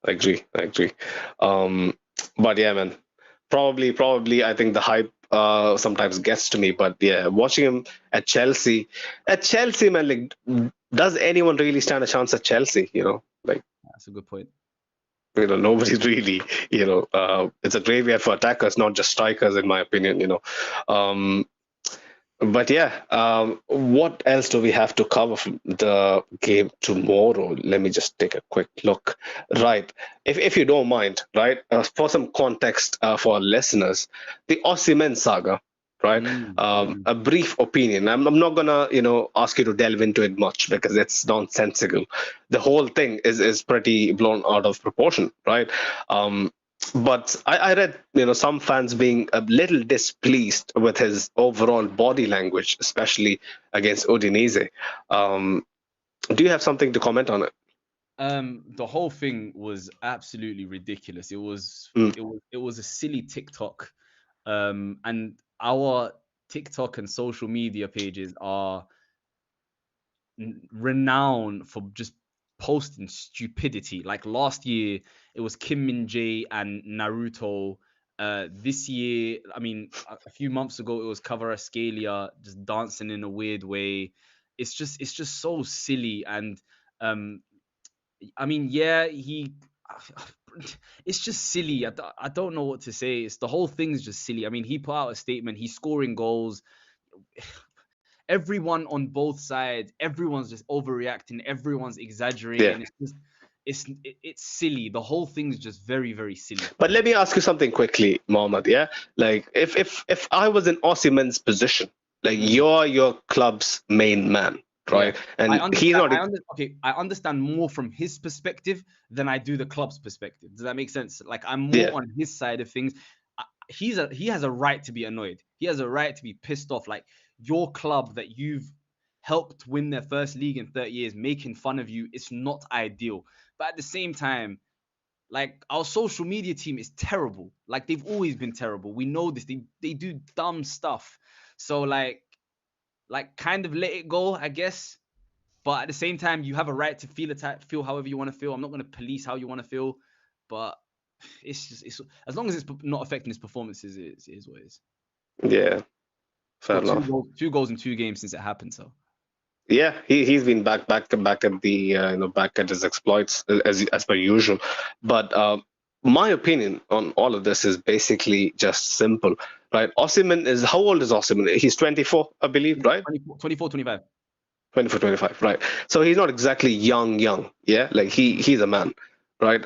I agree. I agree. Um, but yeah, man, probably, I think the hype sometimes gets to me. But yeah, watching him at Chelsea, man, like, does anyone really stand a chance at Chelsea? Like, That's a good point. nobody's really, it's a graveyard for attackers, not just strikers, in my opinion. Um, But yeah, what else do we have to cover from the game tomorrow? Let me just take a quick look. Right, if you don't mind, right, for some context for our listeners, the Osimhen saga, right? A brief opinion. I'm not gonna ask you to delve into it much because it's nonsensical. The whole thing is pretty blown out of proportion, right? But I read, some fans being a little displeased with his overall body language, especially against Udinese. Um, do you have something to comment on it? The whole thing was absolutely ridiculous. It was Mm, it was a silly TikTok, and our TikTok and social media pages are renowned for just posting stupidity. Like last year, it was Kim Min Jae and Naruto. This year, I mean, a few months ago, it was Kvaratskhelia just dancing in a weird way. It's just so silly, and um, I mean, yeah, he. It's just silly. I don't know what to say. It's the whole thing's just silly. I mean, he put out a statement. He's scoring goals. Everyone on both sides, everyone's just overreacting. Everyone's yeah. exaggerating. It's silly. The whole thing's just very, very silly. But let me ask you something quickly, Mohammed. Yeah, like if I was in Osimhen's position, like Mm. you're your club's main man, Yeah, right? I And he's understand. not. Okay, I understand more from his perspective than I do the club's perspective. Does that make sense? Like I'm Yeah, more on his side of things. He has a right to be annoyed. He has a right to be pissed off. Like your club that you've helped win their first league in 30 years, making fun of you. It's not ideal. But at the same time, like our social media team is terrible. Like they've always been terrible. We know this. They do dumb stuff. So like kind of let it go, I guess. But at the same time, you have a right to feel however you want to feel. I'm not going to police how you want to feel, but it's as long as it's not affecting his performances, it is what it is. yeah, fair Got enough. two goals in 2 games since it happened. So Yeah, he's been back at the back at his exploits as per usual. But my opinion on all of this is basically just simple, right? Osimhen is how old is Osimhen? He's 24, I believe, right? 24, 25. 24, 25, right? So he's not exactly young, yeah. Like he's a man, right?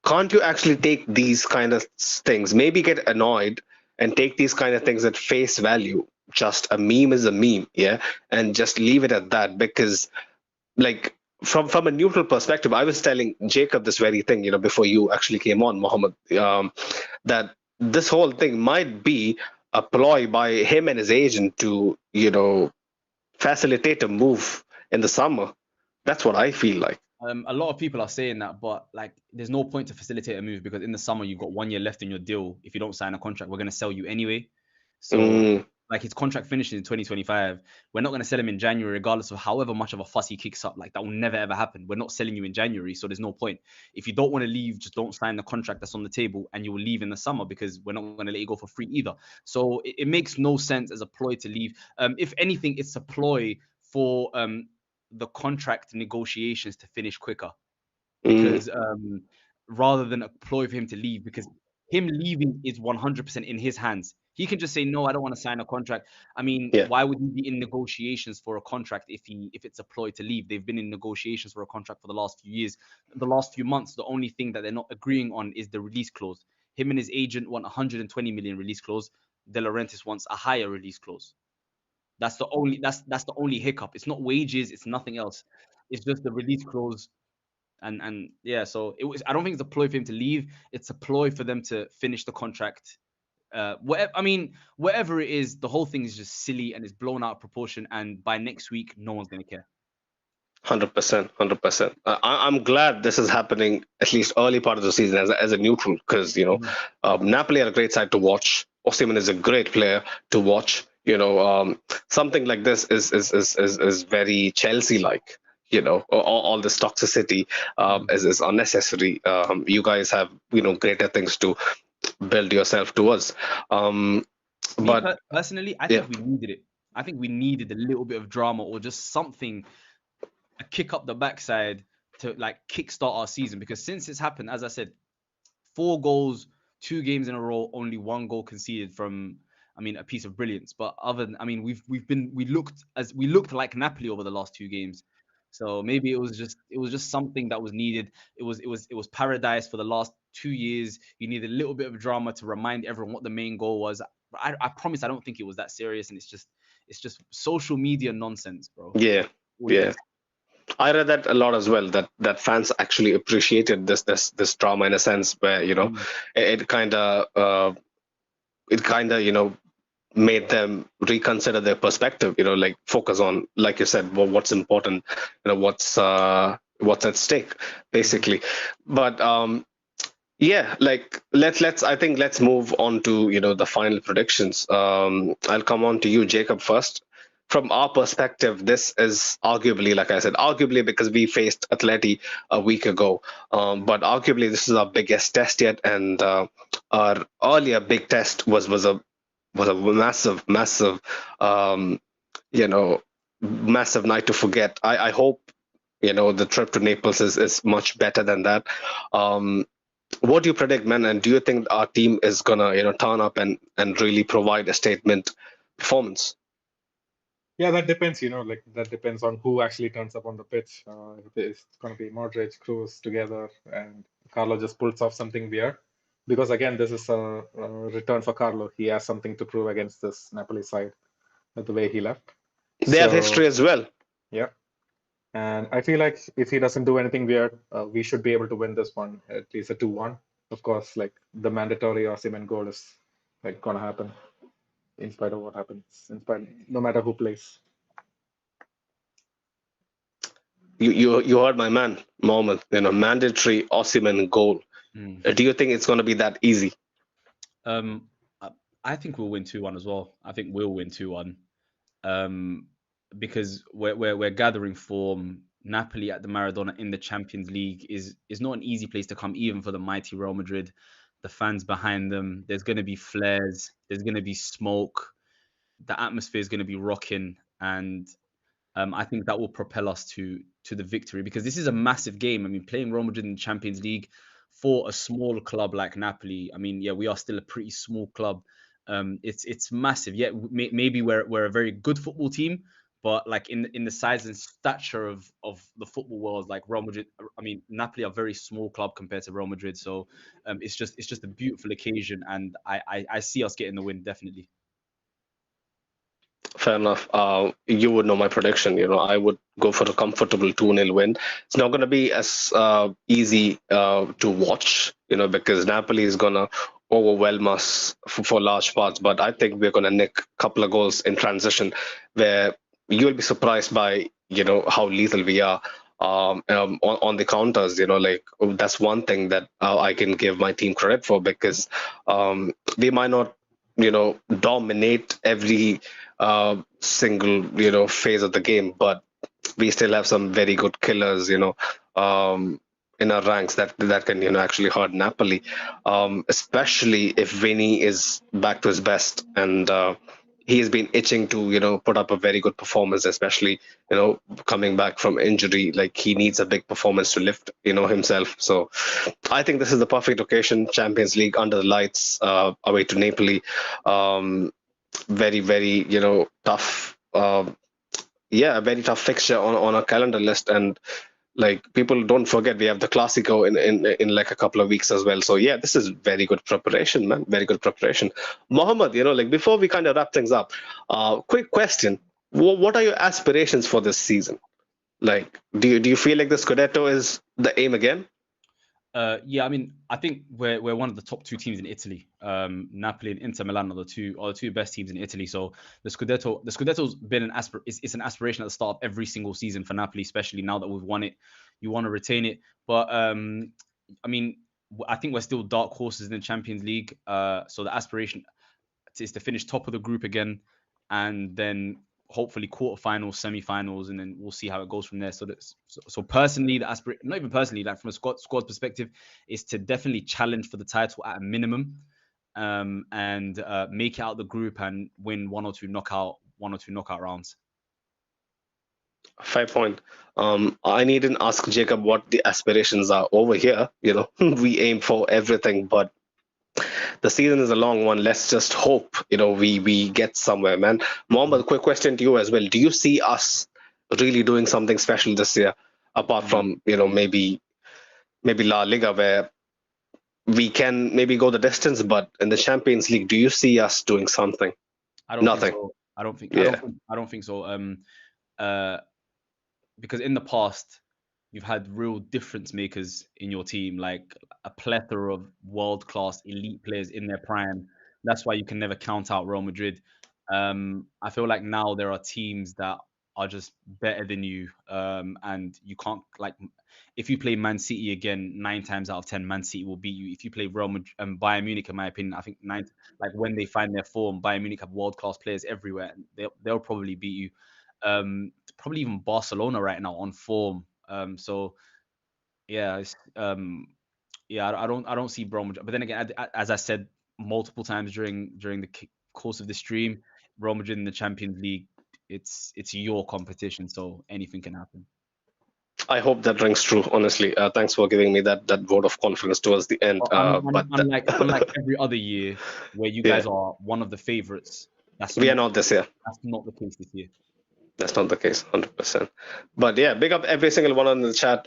Can't you actually take these kind of things? Maybe get annoyed and take these kind of things at face value. Just a meme is a meme, yeah, and just leave it at that because like from a neutral perspective, I was telling Jacob this very thing, before you actually came on, Mohammed, that this whole thing might be a ploy by him and his agent to, facilitate a move in the summer. That's what I feel like. A lot of people are saying that, but like, there's no point to facilitate a move because in the summer you've got 1 year left in your deal. If you don't sign a contract, we're gonna sell you anyway. So Mm, like his contract finishes in 2025. We're not going to sell him in January, regardless of however much of a fuss he kicks up. Like that will never ever happen. We're not selling you in January, so there's no point. If you don't want to leave, just don't sign the contract that's on the table, and you will leave in the summer because we're not going to let you go for free either. So it makes no sense as a ploy to leave. If anything, it's a ploy for the contract negotiations to finish quicker Mm, because rather than a ploy for him to leave, because him leaving is 100% in his hands. He can just say no, I don't want to sign a contract. I mean, yeah, why would he be in negotiations for a contract if it's a ploy to leave? They've been in negotiations for a contract for the last few years. The last few months, the only thing that they're not agreeing on is the release clause. Him and his agent want 120 million release clause. De Laurentiis wants a higher release clause. That's the only hiccup. It's not wages, it's nothing else. It's just the release clause. And yeah, so it was. I don't think it's a ploy for him to leave. It's a ploy for them to finish the contract. Whatever. I mean, whatever it is, the whole thing is just silly and it's blown out of proportion. And by next week, no one's gonna care. 100%, 100%. I'm glad this is happening at least early part of the season as a neutral because Mhm. Napoli are a great side to watch. Osimhen is a great player to watch. Something like this is very Chelsea like. All this toxicity Mhm. is unnecessary. You guys have greater things to build yourself towards. Um, Me but personally, I yeah, think we needed it. I think we needed a little bit of drama or just something, a kick up the backside to like kickstart our season. Because since it's happened, as I said, 4 goals, 2 games in a row, only 1 goal conceded from, I mean, a piece of brilliance. But other than, I mean, we looked like Napoli over the last 2 games. So maybe it was just something that was needed. It was paradise for the last 2 years. You need a little bit of drama to remind everyone what the main goal was. I promise I don't think it was that serious, and it's just social media nonsense, bro. yeah, All it yeah. is. I read that a lot as well. That fans actually appreciated this drama in a sense where Mm, it kind of made them reconsider their perspective. Like focus on, like you said, what's important. What's at stake, mhm. basically. But yeah, like let's I think let's move on to the final predictions. I'll come on to you, Jacob, first. From our perspective, this is arguably, like I said, arguably because we faced Atleti a week ago, but arguably this is our biggest test yet, and our earlier big test was a massive, massive, um, you know, massive night to forget. I hope the trip to Naples is much better than that. Um, what do you predict, man? And do you think our team is gonna, turn up and really provide a statement performance? Yeah, that depends, like that depends on who actually turns up on the pitch. If it's going to be Modric, Cruz together, and Carlo just pulls off something weird. Because again, this is a return for Carlo. He has something to prove against this Napoli side with the way he left. They have So, history as well. yeah. And I feel like if he doesn't do anything weird, we should be able to win this one, at least a 2-1. Of course, like the mandatory Osimhen goal is like gonna happen in spite of what happens, in spite no matter who plays. You heard my man, Mohamed. Mandatory Osimhen goal. Mm. Do you think it's gonna be that easy? Um, I I think we'll win 2-1 as well. I think we'll win 2-1. Um, because we're gathering form. Napoli at the Maradona in the Champions League is not an easy place to come, even for the mighty Real Madrid. The fans behind them. There's going to be flares. There's going to be smoke. The atmosphere is going to be rocking, and I think that will propel us to the victory because this is a massive game. I mean, playing Real Madrid in the Champions League for a small club like Napoli. I mean, yeah, we are still a pretty small club. It's massive. Yeah, maybe we're a very good football team, but like in the size and stature of the football world, like Real Madrid. I mean, Napoli are a very small club compared to Real Madrid. So it's just a beautiful occasion, and I see us getting the win definitely. Fair enough. You would know my prediction. I would go for a comfortable 2-0 win. It's not going to be as easy to watch, because Napoli is going to overwhelm us for large parts. But I think we're going to nick a couple of goals in transition where you'll be surprised by, how lethal we are. On the counters, like that's one thing that I can give my team credit for because we might not. dominate every single, phase of the game, but we still have some very good killers, in our ranks that can, actually hurt Napoli, especially if Vinny is back to his best, and he has been itching to, put up a very good performance, especially, coming back from injury. Like, he needs a big performance to lift, himself. So I think this is the perfect occasion. Champions League under the lights, away to Napoli. Very, very, tough. Yeah, a very tough fixture on our calendar list, and like, people don't forget we have the Clasico in like a couple of weeks as well. So yeah, this is very good preparation, man. Very good preparation. Mohammed, like, before we kind of wrap things up, quick question: what are your aspirations for this season? Like, do you feel like the Scudetto is the aim again? Yeah, I mean, I think we're one of the top two teams in Italy. Napoli and Inter Milan are the two best teams in Italy. So the Scuddetto's been it's an aspiration at the start of every single season for Napoli, especially now that we've won it. You want to retain it, but I mean, I think we're still dark horses in the Champions League. So the aspiration is to finish top of the group again, and then hopefully quarterfinals, semi-finals, and then we'll see how it goes from there. So personally, the aspiration, not even personally, like from a squad perspective, is to definitely challenge for the title at a minimum, and make it out the group and win one or two knockout rounds. Fair point. I needn't ask Jacob what the aspirations are over here. We aim for everything, but the season is a long one. Let's just hope, we get somewhere, man. Mohammed, quick question to you as well. Do you see us really doing something special this year, apart Mm. from, maybe La Liga, where we can maybe go the distance, but in the Champions League, do you see us doing something? I don't think Nothing. so. Yeah. I don't think so. Uh, because in the past you've had real difference makers in your team, like a plethora of world class elite players in their prime. That's why you can never count out Real Madrid. I feel like now there are teams that are just better than you, and you can't, like, if you play Man City again, 9 times out of 10, Man City will beat you. If you play Real Madrid and Bayern Munich, in my opinion, I think like when they find their form, Bayern Munich have world class players everywhere, and they'll probably beat you. Probably even Barcelona right now on form. So yeah, yeah, I don't see Real Madrid. But then again, as I said multiple times during the course of the stream, Real Madrid in the Champions League, it's your competition, so anything can happen. I hope that rings true, honestly. Thanks for giving me that vote of confidence towards the end. But unlike every other year where you Yeah, guys are one of the favorites, we are not this year. that's not the case this year. That's not the case, 100%. But yeah, big up every single one on the chat.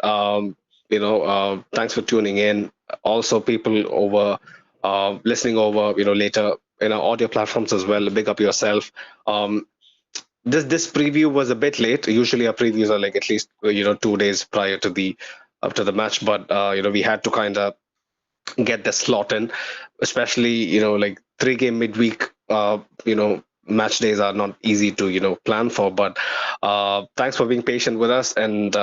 Thanks for tuning in. Also, people over listening over, later in our audio platforms as well. Big up yourself. This preview was a bit late. Usually, our previews are like at least 2 days prior to the match, but we had to kind of get the slot in, especially like 3 game midweek. Match days are not easy to plan for, but thanks for being patient with us, and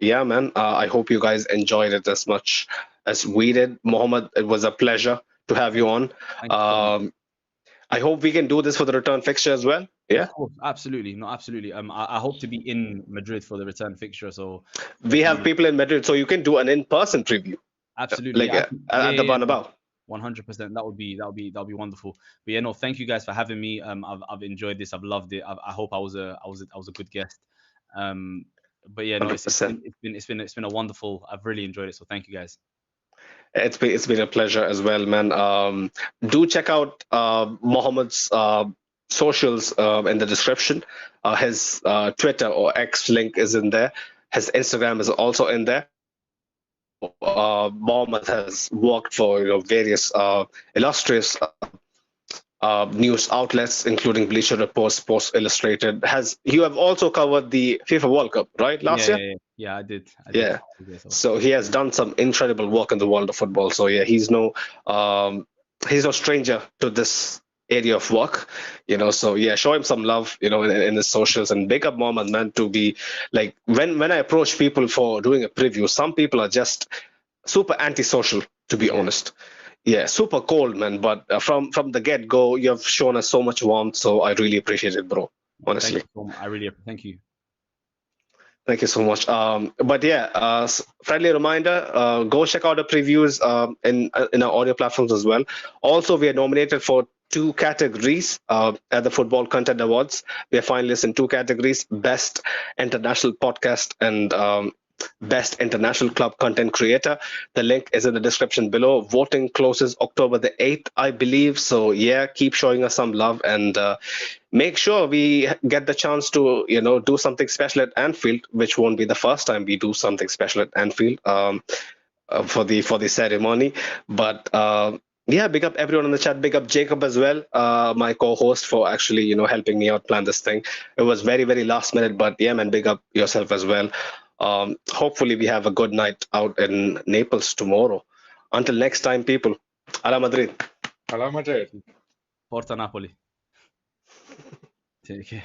yeah, man, I hope you guys enjoyed it as much as we did. Mohammed, it was a pleasure to have you on. Thank you so much. I hope we can do this for the return fixture as well. Yeah, Of course, absolutely, no, absolutely. I hope to be in Madrid for the return fixture. So we have people in Madrid, so you can do an in-person preview, absolutely, like yeah, at the Bernabeu. 100%. That would be wonderful. But yeah, no, thank you guys for having me. I've enjoyed this. I've loved it. I hope I was a good guest. But yeah, no, 100%. It's been a wonderful. I've really enjoyed it. So thank you guys. It's been a pleasure as well, man. Do check out Mohammed's socials in the description. His Twitter or X link is in there. His Instagram is also in there. Mohammed has worked for various illustrious news outlets, including Bleacher Report, Sports Illustrated. You have also covered the FIFA World Cup, right? Last year? Yeah, I did. Yeah. So he has done some incredible work in the world of football. So yeah, he's no stranger to this area of work, So yeah, show him some love, in his socials, and big up Mohammed, man, to be like, when I approach people for doing a preview, some people are just super antisocial, to be honest. Yeah, super cold, man. But from the get go, you have shown us so much warmth. So I really appreciate it, bro. Honestly. Thank you so much. I really thank you. Thank you so much. But yeah, friendly reminder: go check out the previews in our audio platforms as well. Also, we are nominated for two categories at the Football Content Awards. We are finalists in two categories: Best International Podcast and Best International Club Content Creator. The link is in the description below. Voting closes October the 8th, I believe. So yeah, keep showing us some love and make sure we get the chance to do something special at Anfield, which won't be the first time we do something special at Anfield for the ceremony. But yeah, big up everyone in the chat. Big up Jacob as well, my co-host, for actually helping me out plan this thing. It was very very last minute, but yeah, man, big up yourself as well. Hopefully we have a good night out in Naples tomorrow. Until next time, people. Ala Madrid. Hello, Madrid. Forza Napoli. Take care.